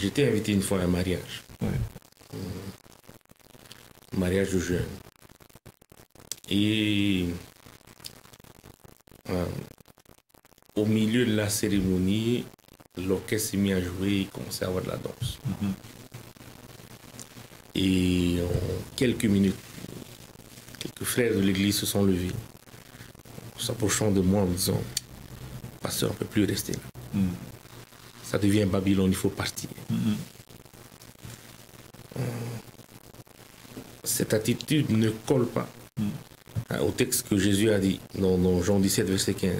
J'étais invité une fois à un mariage. Ouais. Mariage de jeunes. Et au milieu de la cérémonie, l'orchestre s'est mis à jouer et commençait à avoir de la danse. Mm-hmm. Et en quelques minutes, quelques frères de l'église se sont levés, en s'approchant de moi en me disant, pasteur, on ne peut plus rester là. Mm. Ça devient Babylone, il faut partir. Mm-hmm. Cette attitude ne colle pas au texte que Jésus a dit dans Jean 17, verset 15.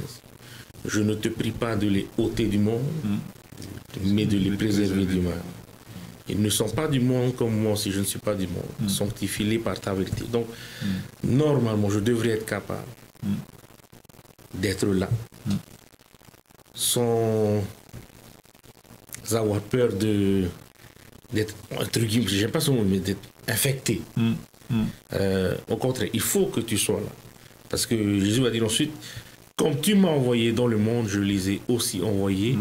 Je ne te prie pas de les ôter du monde, mais de les préserver du mal. Ils ne sont pas du monde comme moi si je ne suis pas du monde. Sanctifie-les par ta vérité. Donc, normalement, je devrais être capable d'être là, sans avoir peur d'être, entre guillemets, j'aime pas ce mot, mais d'être infecté. Au contraire, il faut que tu sois là. Parce que Jésus va dire ensuite, comme tu m'as envoyé dans le monde, je les ai aussi envoyés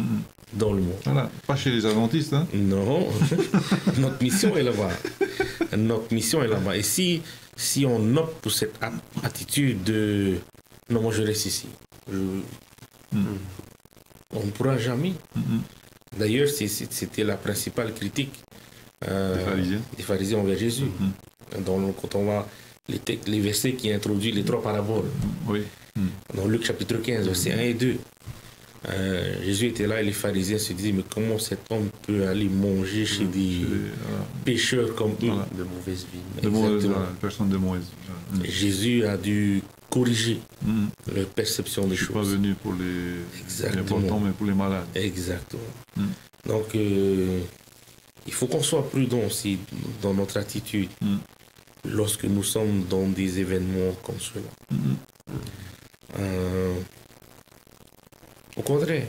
dans le monde. Voilà, pas chez les adventistes. Hein. Non, notre mission est là-bas. Notre mission est là-bas. Et si on opte pour cette attitude de non, moi je reste ici, on ne pourra jamais. D'ailleurs, c'était la principale critique des pharisiens envers Jésus. Quand on voit les versets qui introduisent les 3 paraboles. Oui. Dans Luc chapitre 15, versets 1 et 2. Jésus était là et les pharisiens se disaient, mais comment cet homme peut aller manger chez des pécheurs comme eux? De mauvaise vie. Personne de mauvaise vie. Jésus a dû corriger leur perception des choses. Je ne suis pas venu pour les importants, mais pour les malades. Exactement. Donc, il faut qu'on soit prudent aussi dans notre attitude lorsque nous sommes dans des événements comme cela. Au contraire,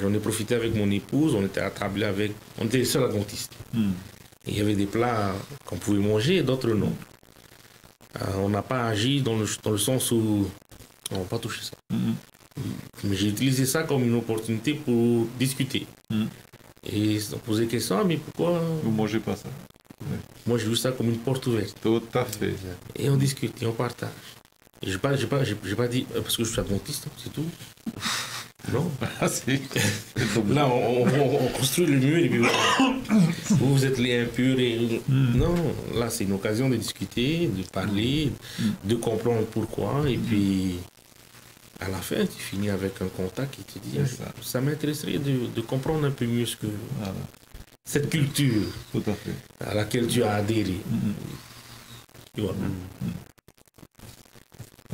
j'en ai profité avec mon épouse, on était attablés on était les seuls adventistes. Il y avait des plats qu'on pouvait manger et d'autres non. On n'a pas agi dans le sens où on ne va pas toucher ça. Mais j'ai utilisé ça comme une opportunité pour discuter. Et se poser des questions, mais pourquoi vous ne mangez pas ça? Moi, j'ai vu ça comme une porte ouverte. Tout à fait. Et on discute et on partage. Et j'ai pas dit parce que je suis adventiste, c'est tout. Non. Là, on construit le mur et puis vous êtes les impurs. Non, là, c'est une occasion de discuter, de parler, de comprendre pourquoi. Et puis, à la fin, tu finis avec un contact qui te dit ça m'intéresserait de comprendre un peu mieux ce que cette culture tout à fait. À laquelle tu as adhéré. Et voilà.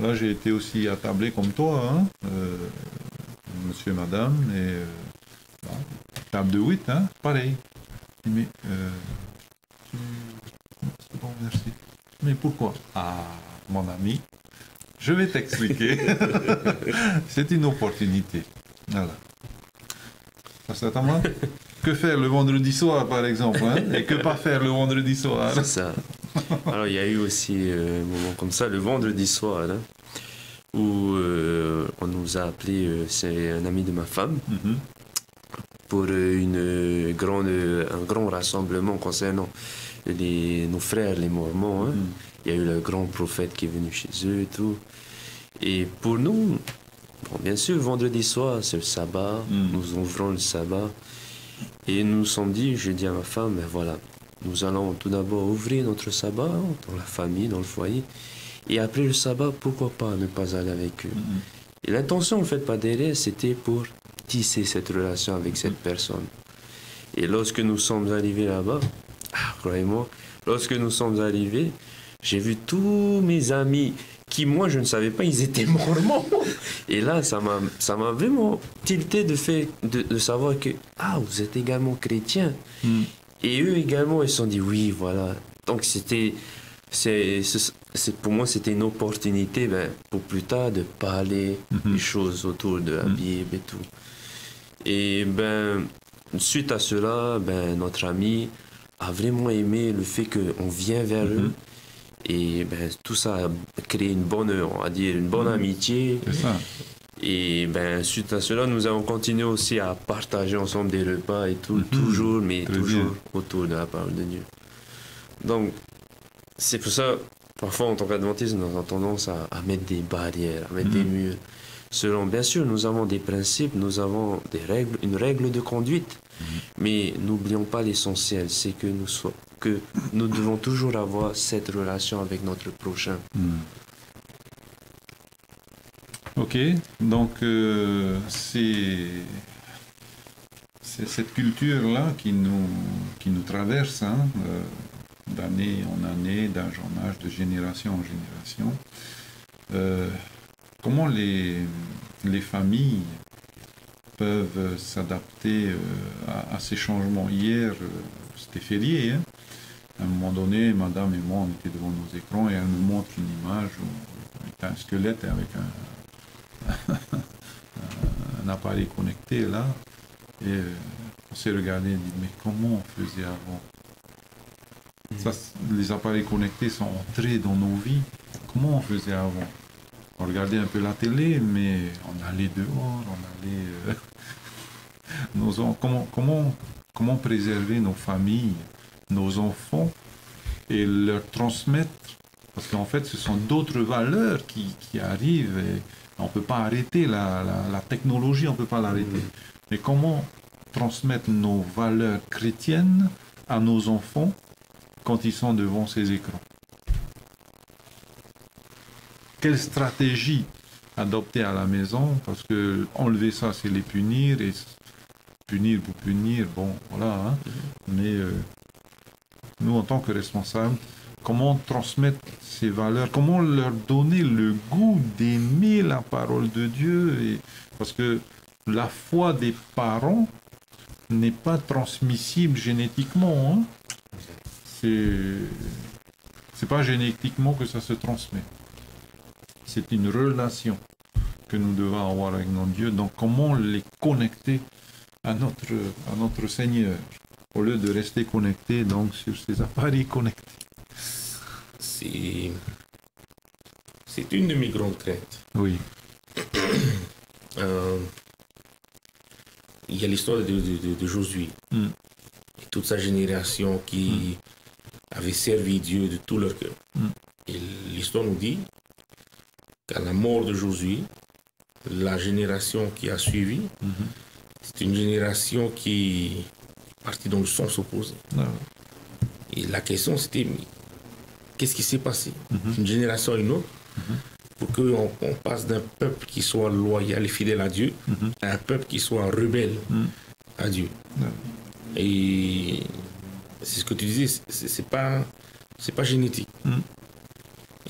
Là, j'ai été aussi attablé comme toi, hein, monsieur et madame, et table de 8, hein, pareil. Mais, bon, merci. Mais pourquoi? Ah, mon ami, je vais t'expliquer. C'est une opportunité. Voilà. Ça t'en va? Que faire le vendredi soir, par exemple, hein, et que pas faire le vendredi soir? C'est ça. Alors, il y a eu aussi un moment comme ça, le vendredi soir, hein, où on nous a appelé, c'est un ami de ma femme, pour un grand rassemblement concernant nos frères, les Mormons. Hein. Il y a eu le grand prophète qui est venu chez eux et tout. Et pour nous, bon, bien sûr, vendredi soir, c'est le sabbat. Nous ouvrons le sabbat. Et nous nous sommes dit, j'ai dit à ma femme, ben voilà, nous allons tout d'abord ouvrir notre sabbat dans la famille, dans le foyer. Et après le sabbat, pourquoi pas ne pas aller avec eux. Et l'intention, en fait, pas derrière, c'était pour tisser cette relation avec cette personne. Et lorsque nous sommes arrivés là-bas, croyez-moi, lorsque nous sommes arrivés, j'ai vu tous mes amis qui, moi, je ne savais pas, ils étaient mormons. Et là, ça m'a vraiment tilté de savoir que, vous êtes également chrétiens. Et eux également, ils se sont dit, oui, voilà. Donc, pour moi, c'était une opportunité pour plus tard de parler des choses autour de la Bible et tout. Et suite à cela, notre ami a vraiment aimé le fait qu'on vient vers eux. Et tout ça a créé une bonne amitié. C'est ça. Et suite à cela, nous avons continué aussi à partager ensemble des repas et tout, toujours autour de la parole de Dieu. Donc, c'est pour ça, parfois en tant qu'adventiste, nous avons tendance à mettre des barrières, à mettre des murs. Bien sûr, nous avons des principes, nous avons une règle de conduite, mais n'oublions pas l'essentiel, c'est que nous devons toujours avoir cette relation avec notre prochain. Ok, donc c'est cette culture-là qui nous traverse, d'année en année, d'âge en âge, de génération en génération. Comment les familles peuvent s'adapter à ces changements? Hier, c'était férié. À un moment donné, madame et moi, on était devant nos écrans et elle nous montre une image où il y a un squelette avec un appareil connecté là. Et on s'est regardé et dit, mais comment on faisait avant? Les appareils connectés sont entrés dans nos vies. Comment on faisait avant? On regardait un peu la télé, mais on allait dehors, comment préserver nos familles, nos enfants et leur transmettre, parce qu'en fait ce sont d'autres valeurs qui arrivent et on ne peut pas arrêter la technologie, on ne peut pas l'arrêter. Mais comment transmettre nos valeurs chrétiennes à nos enfants quand ils sont devant ces écrans? Quelle stratégie adopter à la maison? Parce que enlever ça, c'est les punir, et punir pour punir, bon, voilà. Mais nous, en tant que responsables, comment transmettre ces valeurs? Comment leur donner le goût d'aimer la parole de Dieu? Parce que la foi des parents n'est pas transmissible génétiquement. C'est pas génétiquement que ça se transmet. C'est une relation que nous devons avoir avec notre Dieu. Donc, comment les connecter à notre Seigneur, au lieu de rester connectés donc sur ces appareils connectés? C'est une de mes grandes craintes. Oui. Il y a l'histoire de Josué et toute sa génération qui avait servi Dieu de tout leur cœur. Et l'histoire nous dit qu'à la mort de Josué, la génération qui a suivi, c'est une génération qui est partie dans le sens opposé. Et la question c'était, qu'est-ce qui s'est passé d'une génération à une autre pour qu'on passe d'un peuple qui soit loyal et fidèle à Dieu à un peuple qui soit rebelle à Dieu. Et c'est ce que tu disais, c'est pas génétique.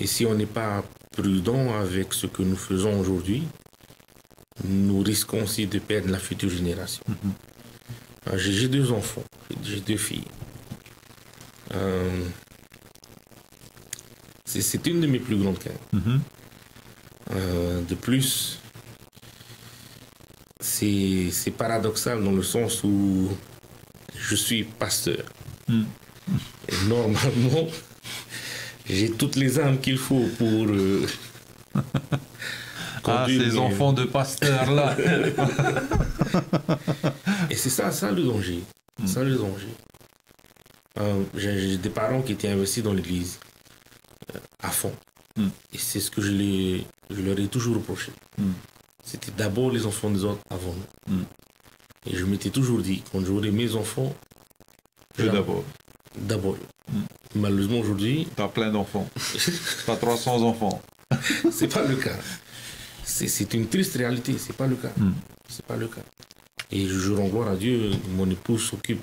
Et si on n'est pas prudent avec ce que nous faisons aujourd'hui, nous risquons aussi de perdre la future génération. J'ai 2 enfants, j'ai 2 filles. C'est une de mes plus grandes craintes. De plus, c'est paradoxal dans le sens où je suis pasteur. Et normalement, j'ai toutes les armes qu'il faut pour ces enfants de pasteurs là. Et c'est ça le danger. Ça le danger. J'ai des parents qui étaient investis dans l'église à fond. Et c'est ce que je leur ai toujours reproché. C'était d'abord les enfants des autres avant nous. Et je m'étais toujours dit, quand j'aurai mes enfants, D'abord. D'abord. Malheureusement aujourd'hui, Tu as plein d'enfants. Tu as 300 enfants. c'est pas le cas. C'est une triste réalité, c'est pas le cas. C'est pas le cas. Et je rends gloire à Dieu, mon épouse s'occupe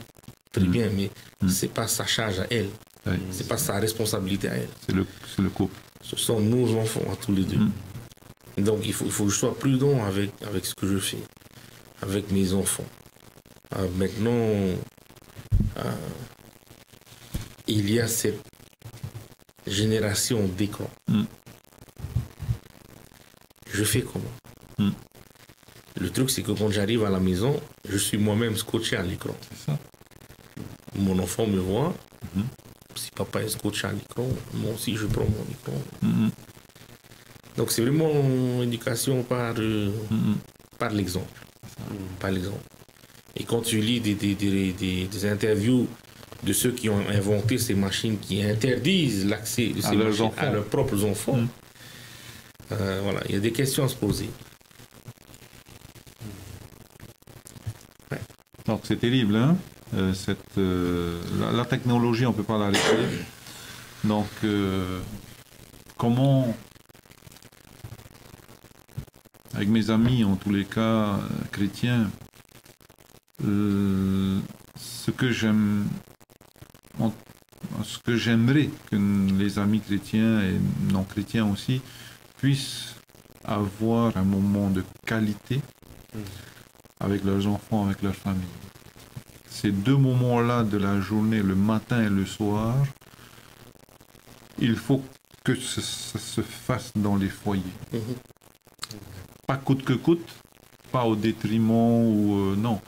très bien, mais c'est pas sa charge à elle. Oui. C'est pas sa responsabilité à elle. C'est le couple. Ce sont nos enfants à tous les deux. Donc il faut que je sois prudent avec ce que je fais, avec mes enfants. Maintenant, il y a cette génération d'écran. Je fais comment? Le truc, c'est que quand j'arrive à la maison, je suis moi-même scotché à l'écran. C'est ça. Mon enfant me voit. Si papa est scotché à l'écran, moi aussi je prends mon écran. Donc c'est vraiment une éducation par l'exemple. Par l'exemple. Et quand tu lis des interviews de ceux qui ont inventé ces machines qui interdisent l'accès de ces machines à leurs propres enfants, voilà, il y a des questions à se poser. Donc c'est terrible, hein? La technologie, on ne peut pas l'arrêter. Donc, comment, avec mes amis, en tous les cas, chrétiens, ce que j'aimerais que les amis chrétiens et non chrétiens aussi puissent avoir un moment de qualité avec leurs enfants, avec leur famille. Ces deux moments-là de la journée, le matin et le soir, il faut que ça se fasse dans les foyers. Pas coûte que coûte, pas au détriment ou non.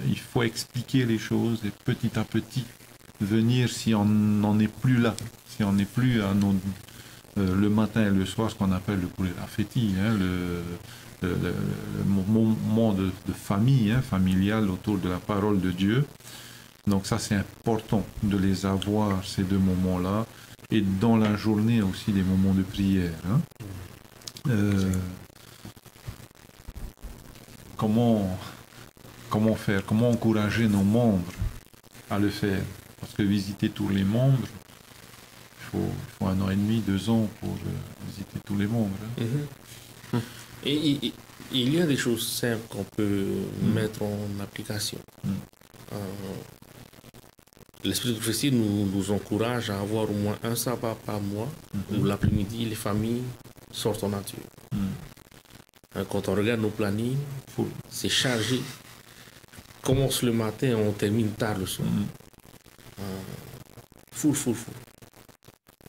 Il faut expliquer les choses et petit à petit venir si on n'en est plus là, si on n'est plus à le matin et le soir, ce qu'on appelle le courrier affectif, hein, le moment de famille, hein, familial autour de la parole de Dieu. Donc ça, c'est important de les avoir, ces deux moments-là. Et dans la journée aussi, des moments de prière. Hein. Comment faire? Comment encourager nos membres à le faire? Parce que visiter tous les membres, il faut 1 an et demi, 2 ans pour visiter tous les membres. Hein. Et il y a des choses simples qu'on peut mettre en application. L'Esprit de prophétie nous encourage à avoir au moins un sabbat par mois où l'après-midi, les familles sortent en nature. Quand on regarde nos plannings, c'est chargé. On commence le matin, on termine tard le soir. Full.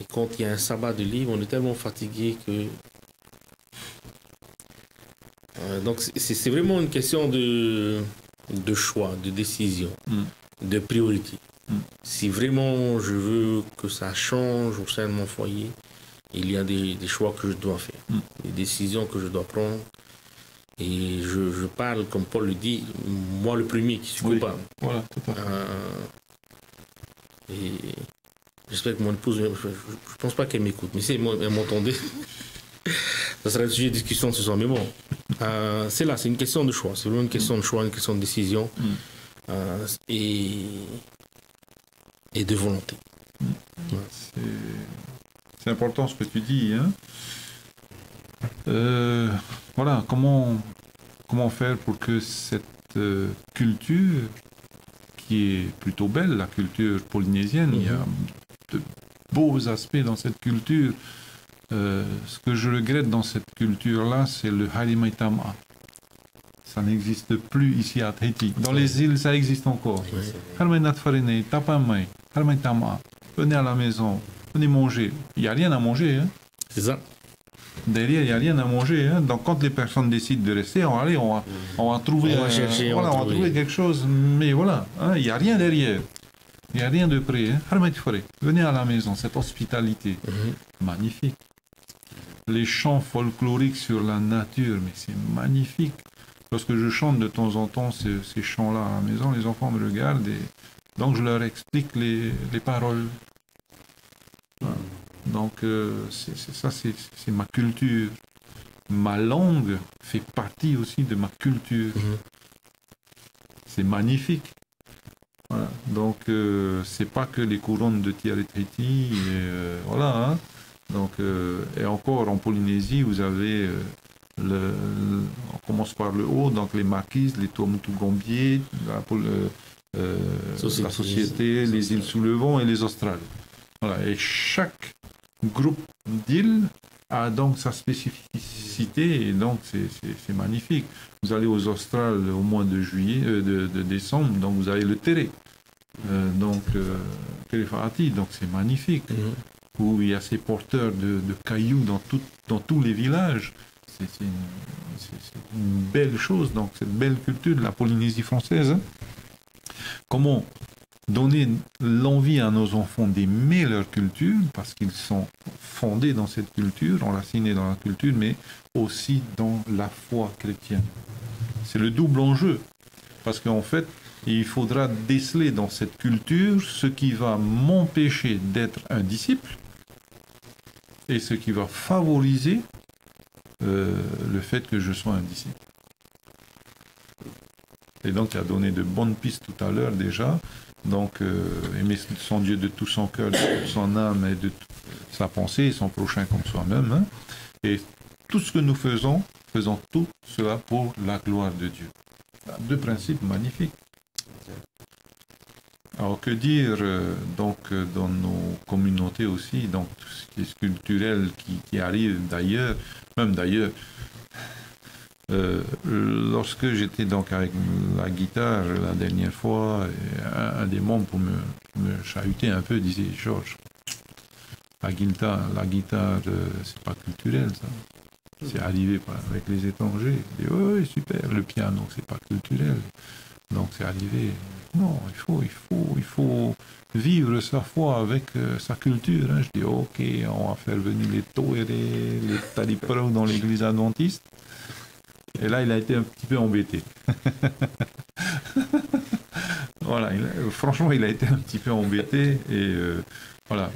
Et quand il y a un sabbat de libre, on est tellement fatigué que... donc c'est vraiment une question de choix, de décision, de priorité. Si vraiment je veux que ça change au sein de mon foyer, il y a des choix que je dois faire, des décisions que je dois prendre. Et je parle, comme Paul le dit, moi le premier qui suis coupable. Voilà, tout à fait. Et j'espère que mon épouse, je ne pense pas qu'elle m'écoute, mais si elle m'entendait, ça serait un sujet de discussion ce soir. Mais bon, c'est une question de choix. C'est vraiment une question de choix, une question de décision et de volonté. C'est important ce que tu dis. Hein. Voilà, comment faire pour que cette culture, qui est plutôt belle, la culture polynésienne, il y a de beaux aspects dans cette culture. Ce que je regrette dans cette culture-là, c'est le Harimaitama. Ça n'existe plus ici à Tahiti. Dans les îles, ça existe encore. Harmainatfarene, Tapamai, Harimaitama. Venez à la maison, venez manger. Il n'y a rien à manger. Hein. C'est ça. Derrière, il n'y a rien à manger. Hein. Donc, quand les personnes décident de rester, on va trouver, on va trouver quelque chose. Mais voilà, hein, il n'y a rien derrière. Il n'y a rien de près. Hein. Venez à la maison, cette hospitalité. Magnifique. Les chants folkloriques sur la nature, mais c'est magnifique. lorsque je chante de temps en temps ces chants-là à la maison, les enfants me regardent et donc je leur explique les paroles. Voilà. Donc c'est ma culture. Ma langue fait partie aussi de ma culture. C'est magnifique. Voilà. Donc c'est pas que les couronnes de Thierry Tréti, voilà. Hein. Donc, et encore en Polynésie, vous avez on commence par le haut, donc les marquises, les Tuamotu Gambier, la société, les îles sous le vent et les Australes. Voilà. Et chaque groupe d'îles a donc sa spécificité et donc c'est magnifique. Vous allez aux Australes au mois de juillet, de décembre, donc vous avez le Tere, Terefaati, donc c'est magnifique. Où il y a ces porteurs de cailloux dans tous les villages. C'est une belle chose, donc cette belle culture de la Polynésie française. Hein. Comment donner l'envie à nos enfants d'aimer leur culture, parce qu'ils sont fondés dans cette culture, enracinés dans la culture, mais aussi dans la foi chrétienne. C'est le double enjeu, parce qu'en fait, il faudra déceler dans cette culture ce qui va m'empêcher d'être un disciple et ce qui va favoriser le fait que je sois un disciple. Et donc, il a donné de bonnes pistes tout à l'heure déjà. Donc, aimer son Dieu de tout son cœur, de toute son âme et de toute sa pensée, et son prochain comme soi-même. Hein. Et tout ce que nous faisons tout cela pour la gloire de Dieu. Deux principes magnifiques. Alors, que dire donc dans nos communautés aussi, donc tout ce qui est culturel qui arrive d'ailleurs, même d'ailleurs, lorsque j'étais donc avec la guitare la dernière fois, un des membres pour me chahuter un peu disait « Georges, la guitare c'est pas culturel ça, c'est arrivé avec les étrangers. » Je dis « Oui, super, le piano c'est pas culturel, donc c'est arrivé. » Non, il faut vivre sa foi avec sa culture. Hein. Je dis, ok, on va faire venir les Toere, les Taliprao dans l'église adventiste. Et là, il a été un petit peu embêté. Voilà, franchement, il a été un petit peu embêté. Et voilà,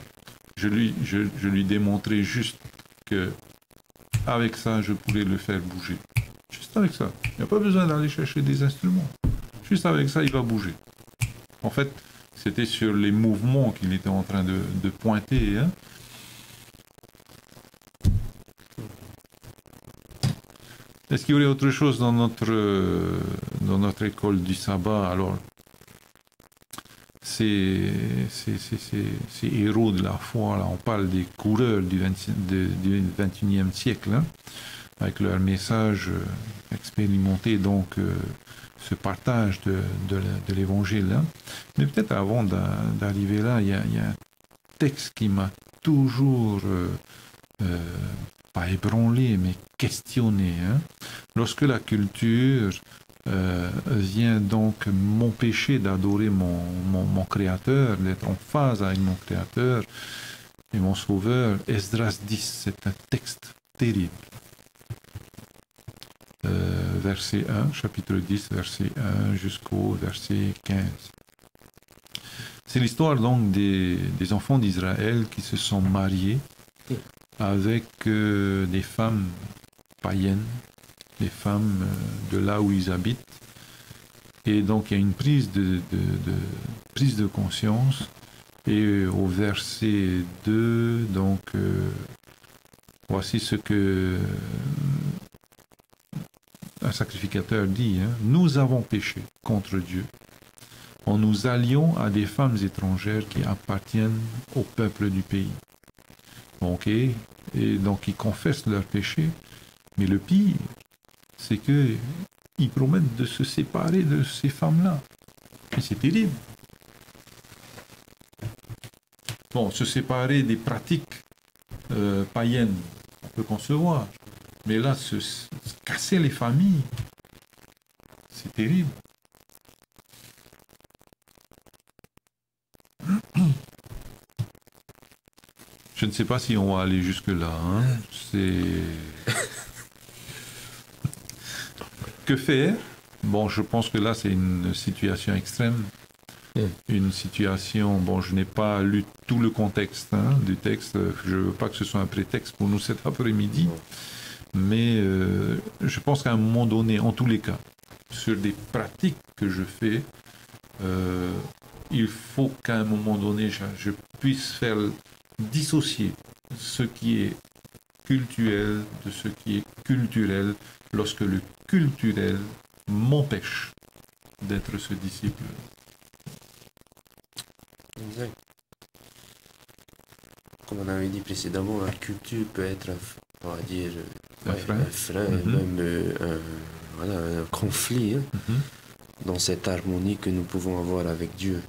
je lui démontrais juste que avec ça, je pourrais le faire bouger. Juste avec ça. Il n'y a pas besoin d'aller chercher des instruments. Juste avec ça, il va bouger. En fait, c'était sur les mouvements qu'il était en train de pointer. Hein. Est-ce qu'il y aurait autre chose dans notre école du sabbat? Alors, ces héros de la foi, là, on parle des coureurs du 21e siècle, hein, avec leur message expérimenté, donc ce partage de l'évangile. Hein. Mais peut-être avant d'arriver là, il y a un texte qui m'a toujours, pas ébranlé, mais questionné. Hein. Lorsque la culture vient donc m'empêcher d'adorer mon Créateur, d'être en phase avec mon Créateur et mon Sauveur, Esdras 10, c'est un texte terrible. Verset 1, chapitre 10, verset 1 jusqu'au verset 15. C'est l'histoire donc des enfants d'Israël qui se sont mariés avec des femmes païennes, des femmes de là où ils habitent. Et donc il y a une prise de conscience. Et au verset 2, donc voici ce que un sacrificateur dit, hein, nous avons péché contre Dieu en nous alliant à des femmes étrangères qui appartiennent au peuple du pays. Ok, et donc ils confessent leur péché, mais le pire, c'est qu'ils promettent de se séparer de ces femmes-là. Et c'est terrible. Bon, se séparer des pratiques païennes, on peut concevoir. Mais là, se casser les familles, c'est terrible. Je ne sais pas si on va aller jusque-là. Hein. C'est... Que faire? Bon, je pense que là, c'est une situation extrême. Une situation, bon, je n'ai pas lu tout le contexte du texte. Je ne veux pas que ce soit un prétexte pour nous cet après-midi. Mais je pense qu'à un moment donné, en tous les cas, sur des pratiques que je fais, il faut qu'à un moment donné, je puisse faire dissocier ce qui est cultuel de ce qui est culturel lorsque le culturel m'empêche d'être ce disciple. Exact. Comme on avait dit précédemment, la culture peut être, on va dire, un frein, même un conflit dans cette harmonie que nous pouvons avoir avec Dieu.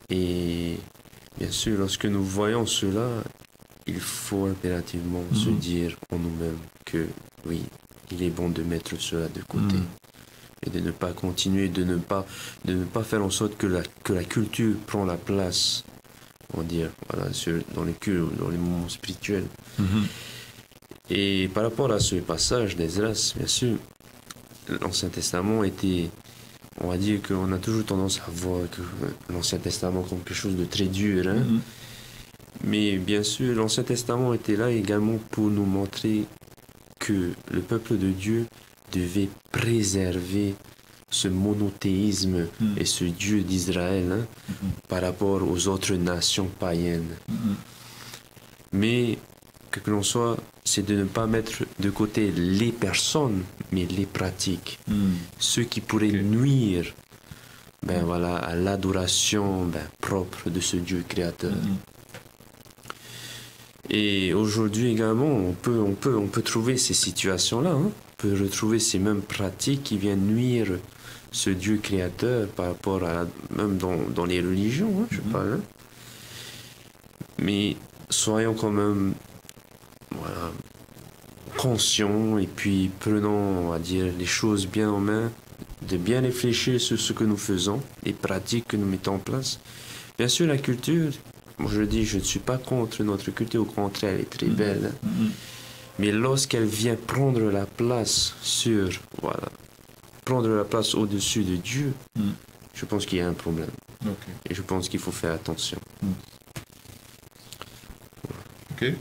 Et bien sûr, lorsque nous voyons cela, il faut impérativement se dire en nous-mêmes que oui, il est bon de mettre cela de côté. Et de ne pas continuer, de ne pas faire en sorte que la culture prend la place, on va dire, voilà, dans les cultes, dans les moments spirituels. Et par rapport à ce passage d'Esdras, bien sûr, l'Ancien Testament était, on va dire qu'on a toujours tendance à voir que l'Ancien Testament comme quelque chose de très dur. Mais bien sûr, l'Ancien Testament était là également pour nous montrer que le peuple de Dieu devait préserver ce monothéisme et ce Dieu d'Israël par rapport aux autres nations païennes. Mais, que l'on soit, c'est de ne pas mettre de côté les personnes, mais les pratiques. Ceux qui pourraient nuire à l'adoration propre de ce Dieu créateur. Et aujourd'hui également, on peut trouver ces situations-là. On peut retrouver ces mêmes pratiques qui viennent nuire ce Dieu créateur par rapport à même dans les religions, je parle. Mais soyons quand même conscients et puis prenons, on va dire, les choses bien en main, de bien réfléchir sur ce que nous faisons, les pratiques que nous mettons en place. Bien sûr, la culture, moi je dis, je ne suis pas contre notre culture, au contraire, elle est très belle. Mais lorsqu'elle vient prendre la place prendre la place au-dessus de Dieu, je pense qu'il y a un problème. Et je pense qu'il faut faire attention. Ok.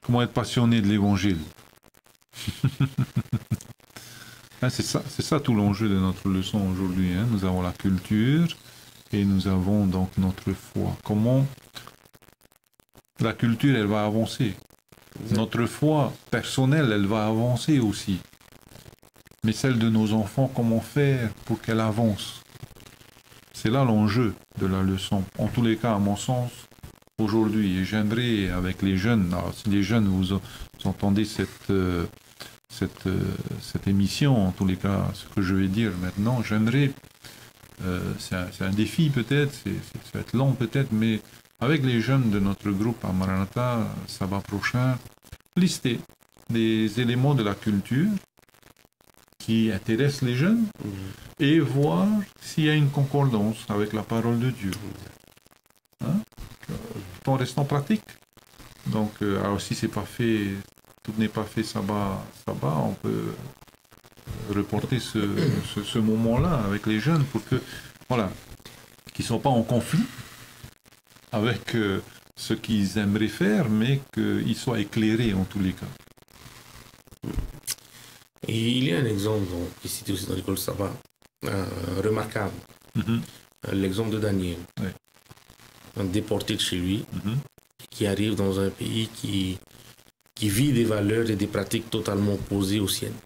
Comment être passionné de l'Évangile? C'est ça tout l'enjeu de notre leçon aujourd'hui. Nous avons la culture et nous avons donc notre foi. Comment la culture, elle va avancer. Notre foi personnelle, elle va avancer aussi. Mais celle de nos enfants, comment faire pour qu'elle avance? C'est là l'enjeu de la leçon. En tous les cas, à mon sens, aujourd'hui, et j'aimerais avec les jeunes, alors si les jeunes vous entendez cette émission, en tous les cas, ce que je vais dire maintenant, j'aimerais, c'est un défi peut-être, ça va être long peut-être, mais avec les jeunes de notre groupe à Maranatha, sabbat prochain, lister des éléments de la culture qui intéressent les jeunes et voir s'il y a une concordance avec la parole de Dieu. Tout en restant pratique. Donc, alors si c'est pas fait, tout n'est pas fait sabbat, on peut reporter ce moment-là avec les jeunes pour que, qu'ils ne soient pas en conflit avec ce qu'ils aimeraient faire, mais qu'ils soient éclairés en tous les cas. Et il y a un exemple qui est cité aussi dans l'école sabbat, remarquable. L'exemple de Daniel, un déporté de chez lui, qui arrive dans un pays qui vit des valeurs et des pratiques totalement opposées aux siennes.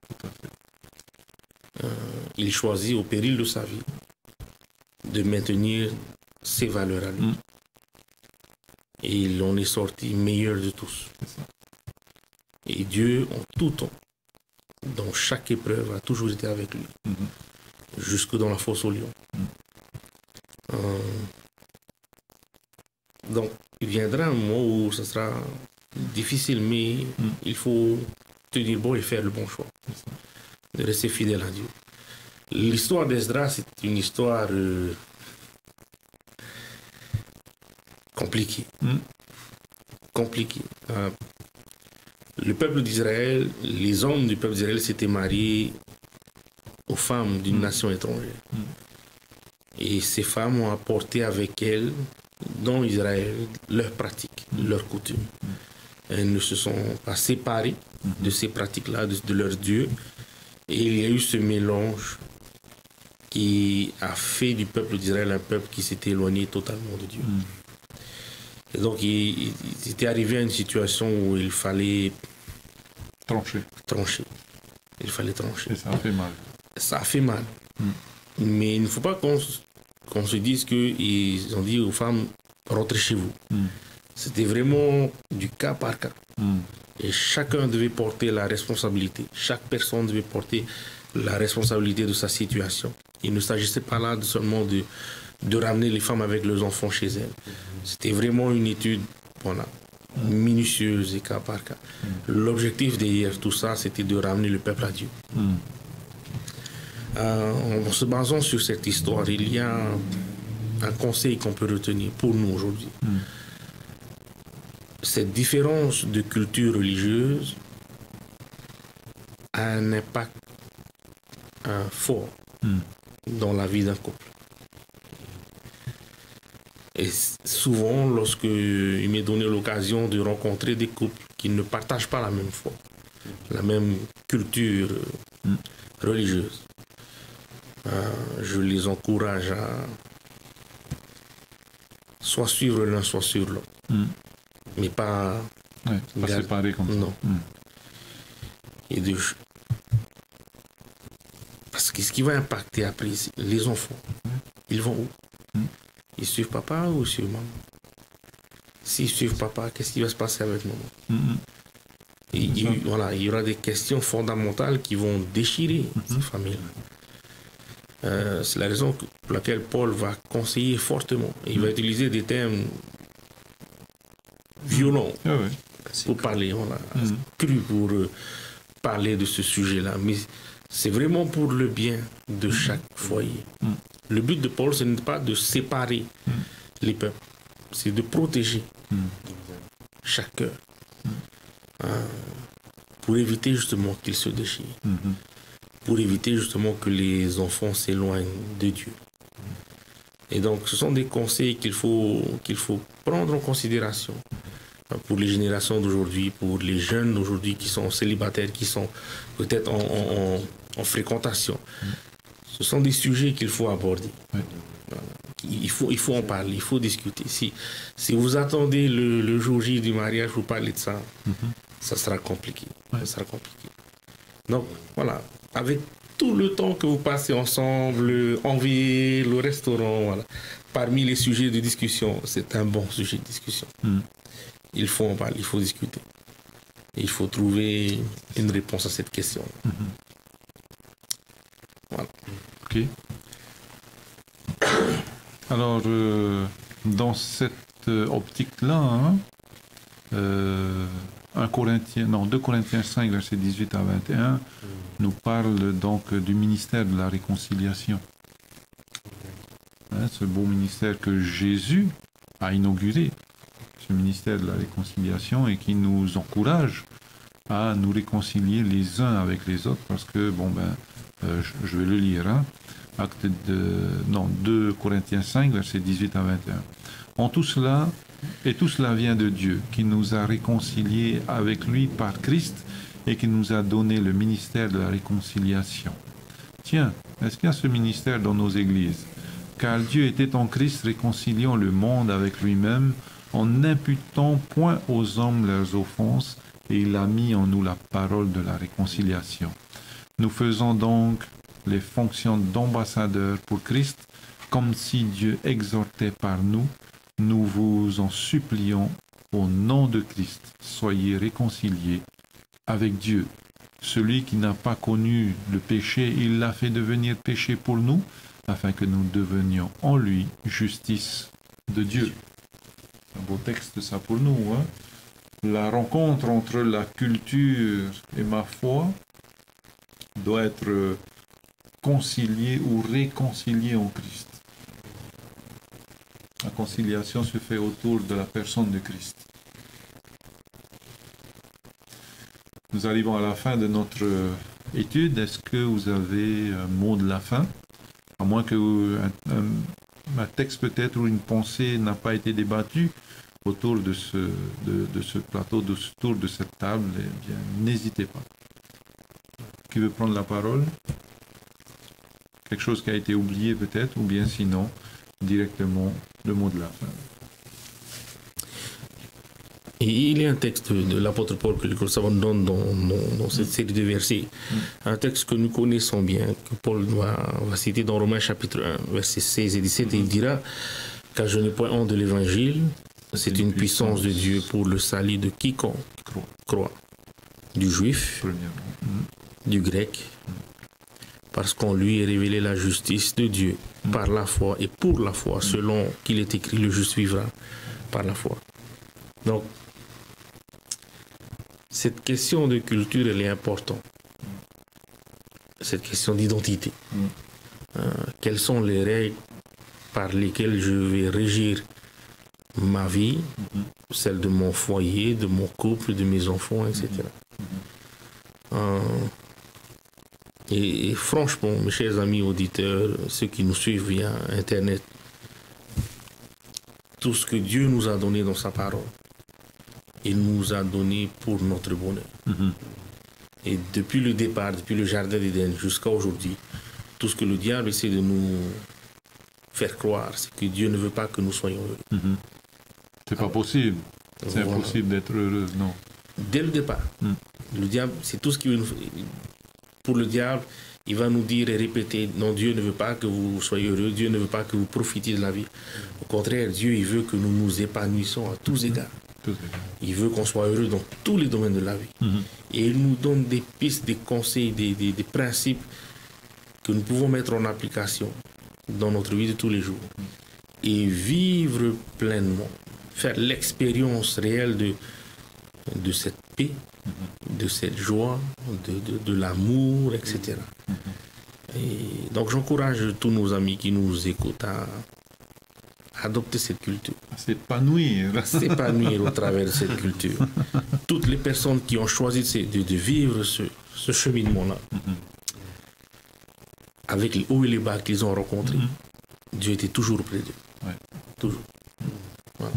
Il choisit au péril de sa vie de maintenir ses valeurs à lui. Et il en est sorti meilleur de tous. Et Dieu, en tout temps, dans chaque épreuve, a toujours été avec lui. Jusque dans la fosse au lion. Donc, il viendra un moment où ce sera difficile, mais il faut tenir bon et faire le bon choix. De rester fidèle à Dieu. L'histoire d'Esdras, c'est une histoire compliqué. Compliqué. Le peuple d'Israël, les hommes du peuple d'Israël s'étaient mariés aux femmes d'une nation étrangère. Et ces femmes ont apporté avec elles, dans Israël, leurs pratiques, leurs coutumes. Elles ne se sont pas séparées de ces pratiques-là, de leur Dieu. Et il y a eu ce mélange qui a fait du peuple d'Israël un peuple qui s'était éloigné totalement de Dieu. Et donc, il était arrivé à une situation où il fallait trancher. Il fallait trancher. Et ça a fait mal. Ça a fait mal. Mais il ne faut pas qu'on se dise qu'ils ont dit aux femmes, rentrez chez vous. C'était vraiment du cas par cas. Et chacun devait porter la responsabilité. Chaque personne devait porter la responsabilité de sa situation. Il ne s'agissait pas là seulement de ramener les femmes avec leurs enfants chez elles. C'était vraiment une étude minutieuse et cas par cas. L'objectif derrière tout ça, c'était de ramener le peuple à Dieu. En se basant sur cette histoire, il y a un conseil qu'on peut retenir pour nous aujourd'hui. Cette différence de culture religieuse a un impact fort dans la vie d'un couple. Et souvent, lorsque il m'est donné l'occasion de rencontrer des couples qui ne partagent pas la même foi, la même culture religieuse, je les encourage à soit suivre l'un, soit suivre l'autre. Mais pas, pas séparer comme ça. Non. Et parce que ce qui va impacter après, les enfants, ils vont où? Ils suivent papa ou ils suivent maman? S'ils suivent papa, qu'est-ce qui va se passer avec maman? Il y aura des questions fondamentales qui vont déchirer ces familles-là. C'est la raison pour laquelle Paul va conseiller fortement. Il va utiliser des termes violents pour parler, cru pour parler de ce sujet-là. Mais c'est vraiment pour le bien de chaque foyer. Le but de Paul, ce n'est pas de séparer les peuples, c'est de protéger chaque cœur pour éviter justement qu'ils se déchirent, pour éviter justement que les enfants s'éloignent de Dieu. Et donc, ce sont des conseils qu'il faut prendre en considération pour les générations d'aujourd'hui, pour les jeunes d'aujourd'hui qui sont célibataires, qui sont peut-être en fréquentation. Ce sont des sujets qu'il faut aborder. Il faut en parler, il faut discuter. Si vous attendez le jour J du mariage pour parler de ça, ça sera compliqué. Ça sera compliqué. Donc, voilà, avec tout le temps que vous passez ensemble, en ville, au restaurant, parmi les sujets de discussion, c'est un bon sujet de discussion. Il faut en parler, il faut discuter. Et il faut trouver une réponse à cette question. Voilà. Ok. Alors, dans cette optique-là, 2 Corinthiens 5, versets 18 à 21, nous parle donc du ministère de la réconciliation. Ce beau ministère que Jésus a inauguré, ce ministère de la réconciliation, et qui nous encourage à nous réconcilier les uns avec les autres, parce que, je vais le lire, 2 Corinthiens 5, versets 18 à 21. Tout cela vient de Dieu, qui nous a réconciliés avec lui par Christ et qui nous a donné le ministère de la réconciliation. Tiens, est-ce qu'il y a ce ministère dans nos églises? Car Dieu était en Christ réconciliant le monde avec lui-même, en n'imputant point aux hommes leurs offenses, et il a mis en nous la parole de la réconciliation. Nous faisons donc les fonctions d'ambassadeurs pour Christ, comme si Dieu exhortait par nous. Nous vous en supplions au nom de Christ, soyez réconciliés avec Dieu. Celui qui n'a pas connu le péché, il l'a fait devenir péché pour nous, afin que nous devenions en lui justice de Dieu. Un beau texte ça pour nous. La rencontre entre la culture et ma foi doit être conciliée ou réconciliée en Christ. conciliation se fait autour de la personne de Christ. Nous arrivons à la fin de notre étude. Est-ce que vous avez un mot de la fin? À moins que un texte peut-être ou une pensée n'a pas été débattue autour de ce plateau, autour de cette table, eh bien, n'hésitez pas. Qui veut prendre la parole? Quelque chose qui a été oublié peut-être, ou bien sinon, directement, le mot de la fin. Et il y a un texte de l'apôtre Paul que le savant donne dans cette série de versets. Un texte que nous connaissons bien, que Paul va citer dans Romains chapitre 1, versets 16 et 17, et il dira « Car je n'ai point honte de l'évangile, c'est une puissance de Dieu pour le salut de quiconque croit, du juif, du grec, parce qu'en lui est révélée la justice de Dieu par la foi et pour la foi, selon qu'il est écrit, le juste vivra par la foi. » Donc, cette question de culture, elle est importante. Cette question d'identité. Quelles sont les règles par lesquelles je vais régir ma vie, celle de mon foyer, de mon couple, de mes enfants, etc. Et franchement, mes chers amis auditeurs, ceux qui nous suivent via Internet, tout ce que Dieu nous a donné dans sa parole, il nous a donné pour notre bonheur. Et depuis le départ, depuis le jardin d'Éden jusqu'à aujourd'hui, tout ce que le diable essaie de nous faire croire, c'est que Dieu ne veut pas que nous soyons heureux. C'est pas possible. C'est impossible d'être heureux, non. Dès le départ, le diable, c'est tout ce qui veut nous... Pour le diable, il va nous dire et répéter, non, Dieu ne veut pas que vous soyez heureux, Dieu ne veut pas que vous profitiez de la vie. Au contraire, Dieu, il veut que nous nous épanouissons à tous égards. Il veut qu'on soit heureux dans tous les domaines de la vie. Et il nous donne des pistes, des conseils, des principes que nous pouvons mettre en application dans notre vie de tous les jours. Et vivre pleinement, faire l'expérience réelle de cette paix, de cette joie, de l'amour, etc. Et donc j'encourage tous nos amis qui nous écoutent à adopter cette culture. S'épanouir. S'épanouir au travers de cette culture. Toutes les personnes qui ont choisi de vivre ce cheminement-là, avec les hauts et les bas qu'ils ont rencontrés, Dieu était toujours près d'eux. Toujours. Voilà.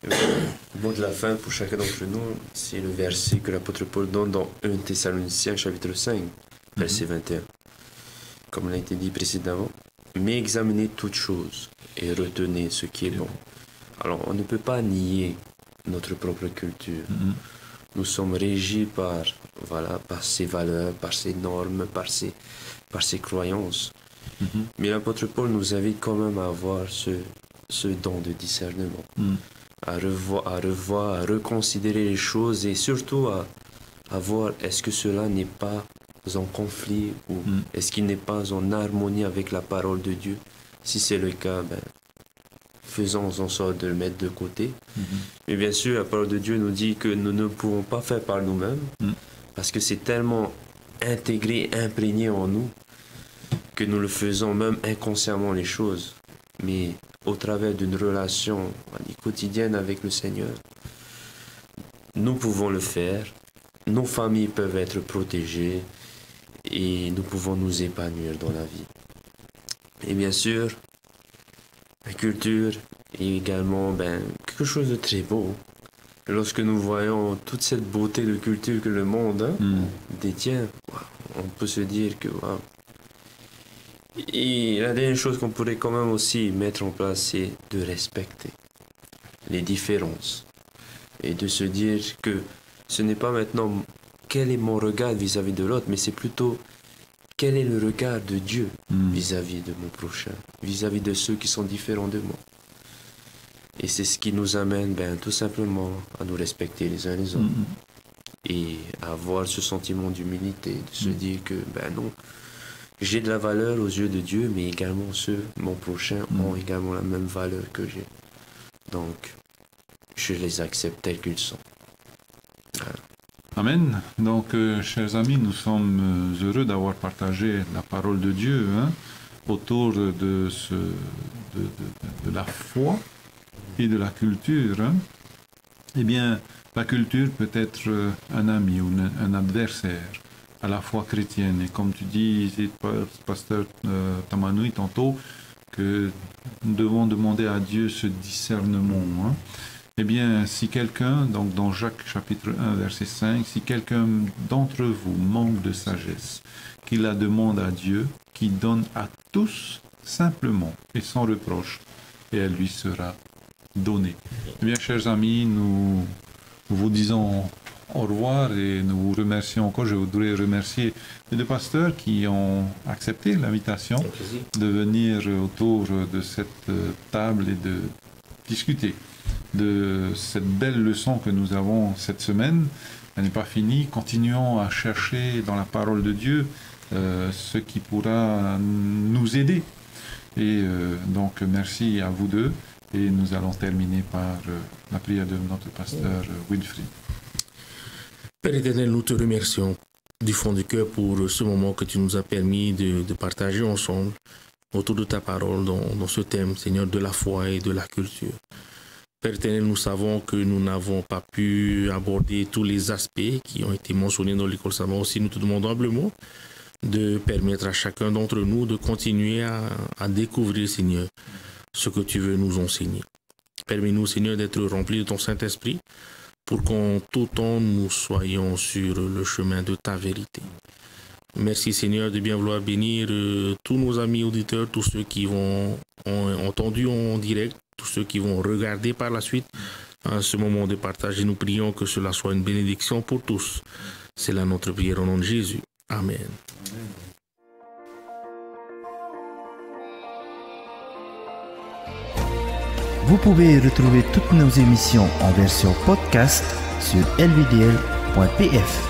Le mot de la fin pour chacun d'entre nous, c'est le verset que l'apôtre Paul donne dans 1 Thessaloniciens chapitre 5, verset 21. Comme l'a été dit précédemment, mais examinez toutes choses et retenez ce qui est bon. Alors, on ne peut pas nier notre propre culture. Nous sommes régis par ces valeurs, par ces normes, par ces croyances. Mais l'apôtre Paul nous invite quand même à avoir ce don de discernement. À revoir, à reconsidérer les choses et surtout à voir est-ce que cela n'est pas en conflit ou est-ce qu'il n'est pas en harmonie avec la parole de Dieu. Si c'est le cas, faisons en sorte de le mettre de côté. Mais bien sûr, la parole de Dieu nous dit que nous ne pouvons pas faire par nous-mêmes parce que c'est tellement intégré, imprégné en nous que nous le faisons même inconsciemment les choses. Mais au travers d'une relation quotidienne avec le Seigneur, nous pouvons le faire, nos familles peuvent être protégées et nous pouvons nous épanouir dans la vie. Et bien sûr, la culture est également quelque chose de très beau. Lorsque nous voyons toute cette beauté de culture que le monde détient, on peut se dire que... Et la dernière chose qu'on pourrait quand même aussi mettre en place, c'est de respecter les différences et de se dire que ce n'est pas maintenant quel est mon regard vis-à-vis de l'autre, mais c'est plutôt quel est le regard de Dieu vis-à-vis de mon prochain, vis-à-vis de ceux qui sont différents de moi. Et c'est ce qui nous amène tout simplement à nous respecter les uns les autres et à avoir ce sentiment d'humilité, de se dire que non, j'ai de la valeur aux yeux de Dieu, mais également ceux, mon prochain, ont également la même valeur que j'ai. Donc, je les accepte tels qu'ils sont. Voilà. Amen. Donc, chers amis, nous sommes heureux d'avoir partagé la parole de Dieu autour de la foi et de la culture, hein. Eh bien, la culture peut être un ami ou un adversaire à la foi chrétienne. Et comme tu dis, pasteur Tamanui, tantôt, que nous devons demander à Dieu ce discernement, hein. Eh bien, si quelqu'un, donc dans Jacques chapitre 1, verset 5, si quelqu'un d'entre vous manque de sagesse, qu'il la demande à Dieu, qui donne à tous simplement et sans reproche, et elle lui sera donnée. Eh bien, chers amis, nous vous disons au revoir et nous vous remercions encore. Je voudrais remercier les deux pasteurs qui ont accepté l'invitation de venir autour de cette table et de discuter de cette belle leçon que nous avons cette semaine. Elle n'est pas finie. Continuons à chercher dans la parole de Dieu ce qui pourra nous aider. Et donc, merci à vous deux. Et nous allons terminer par la prière de notre pasteur Wilfried. Père éternel, nous te remercions du fond du cœur pour ce moment que tu nous as permis de partager ensemble autour de ta parole dans ce thème, Seigneur, de la foi et de la culture. Père éternel, nous savons que nous n'avons pas pu aborder tous les aspects qui ont été mentionnés dans l'école savante. Aussi, nous te demandons humblement de permettre à chacun d'entre nous de continuer à découvrir, Seigneur, ce que tu veux nous enseigner. Permets-nous, Seigneur, d'être remplis de ton Saint-Esprit pour qu'en tout temps, nous soyons sur le chemin de ta vérité. Merci, Seigneur, de bien vouloir bénir tous nos amis auditeurs, tous ceux qui ont entendu en direct, tous ceux qui vont regarder par la suite à ce moment de partage. Et nous prions que cela soit une bénédiction pour tous. C'est là notre prière au nom de Jésus. Amen. Amen. Vous pouvez retrouver toutes nos émissions en version podcast sur lvdl.pf.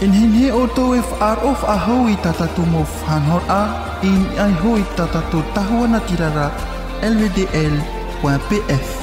Inhinhi oto if of ahoy tatatu mo fanhor a in ay hoy tatatu tahwana tirara lvdl.pf.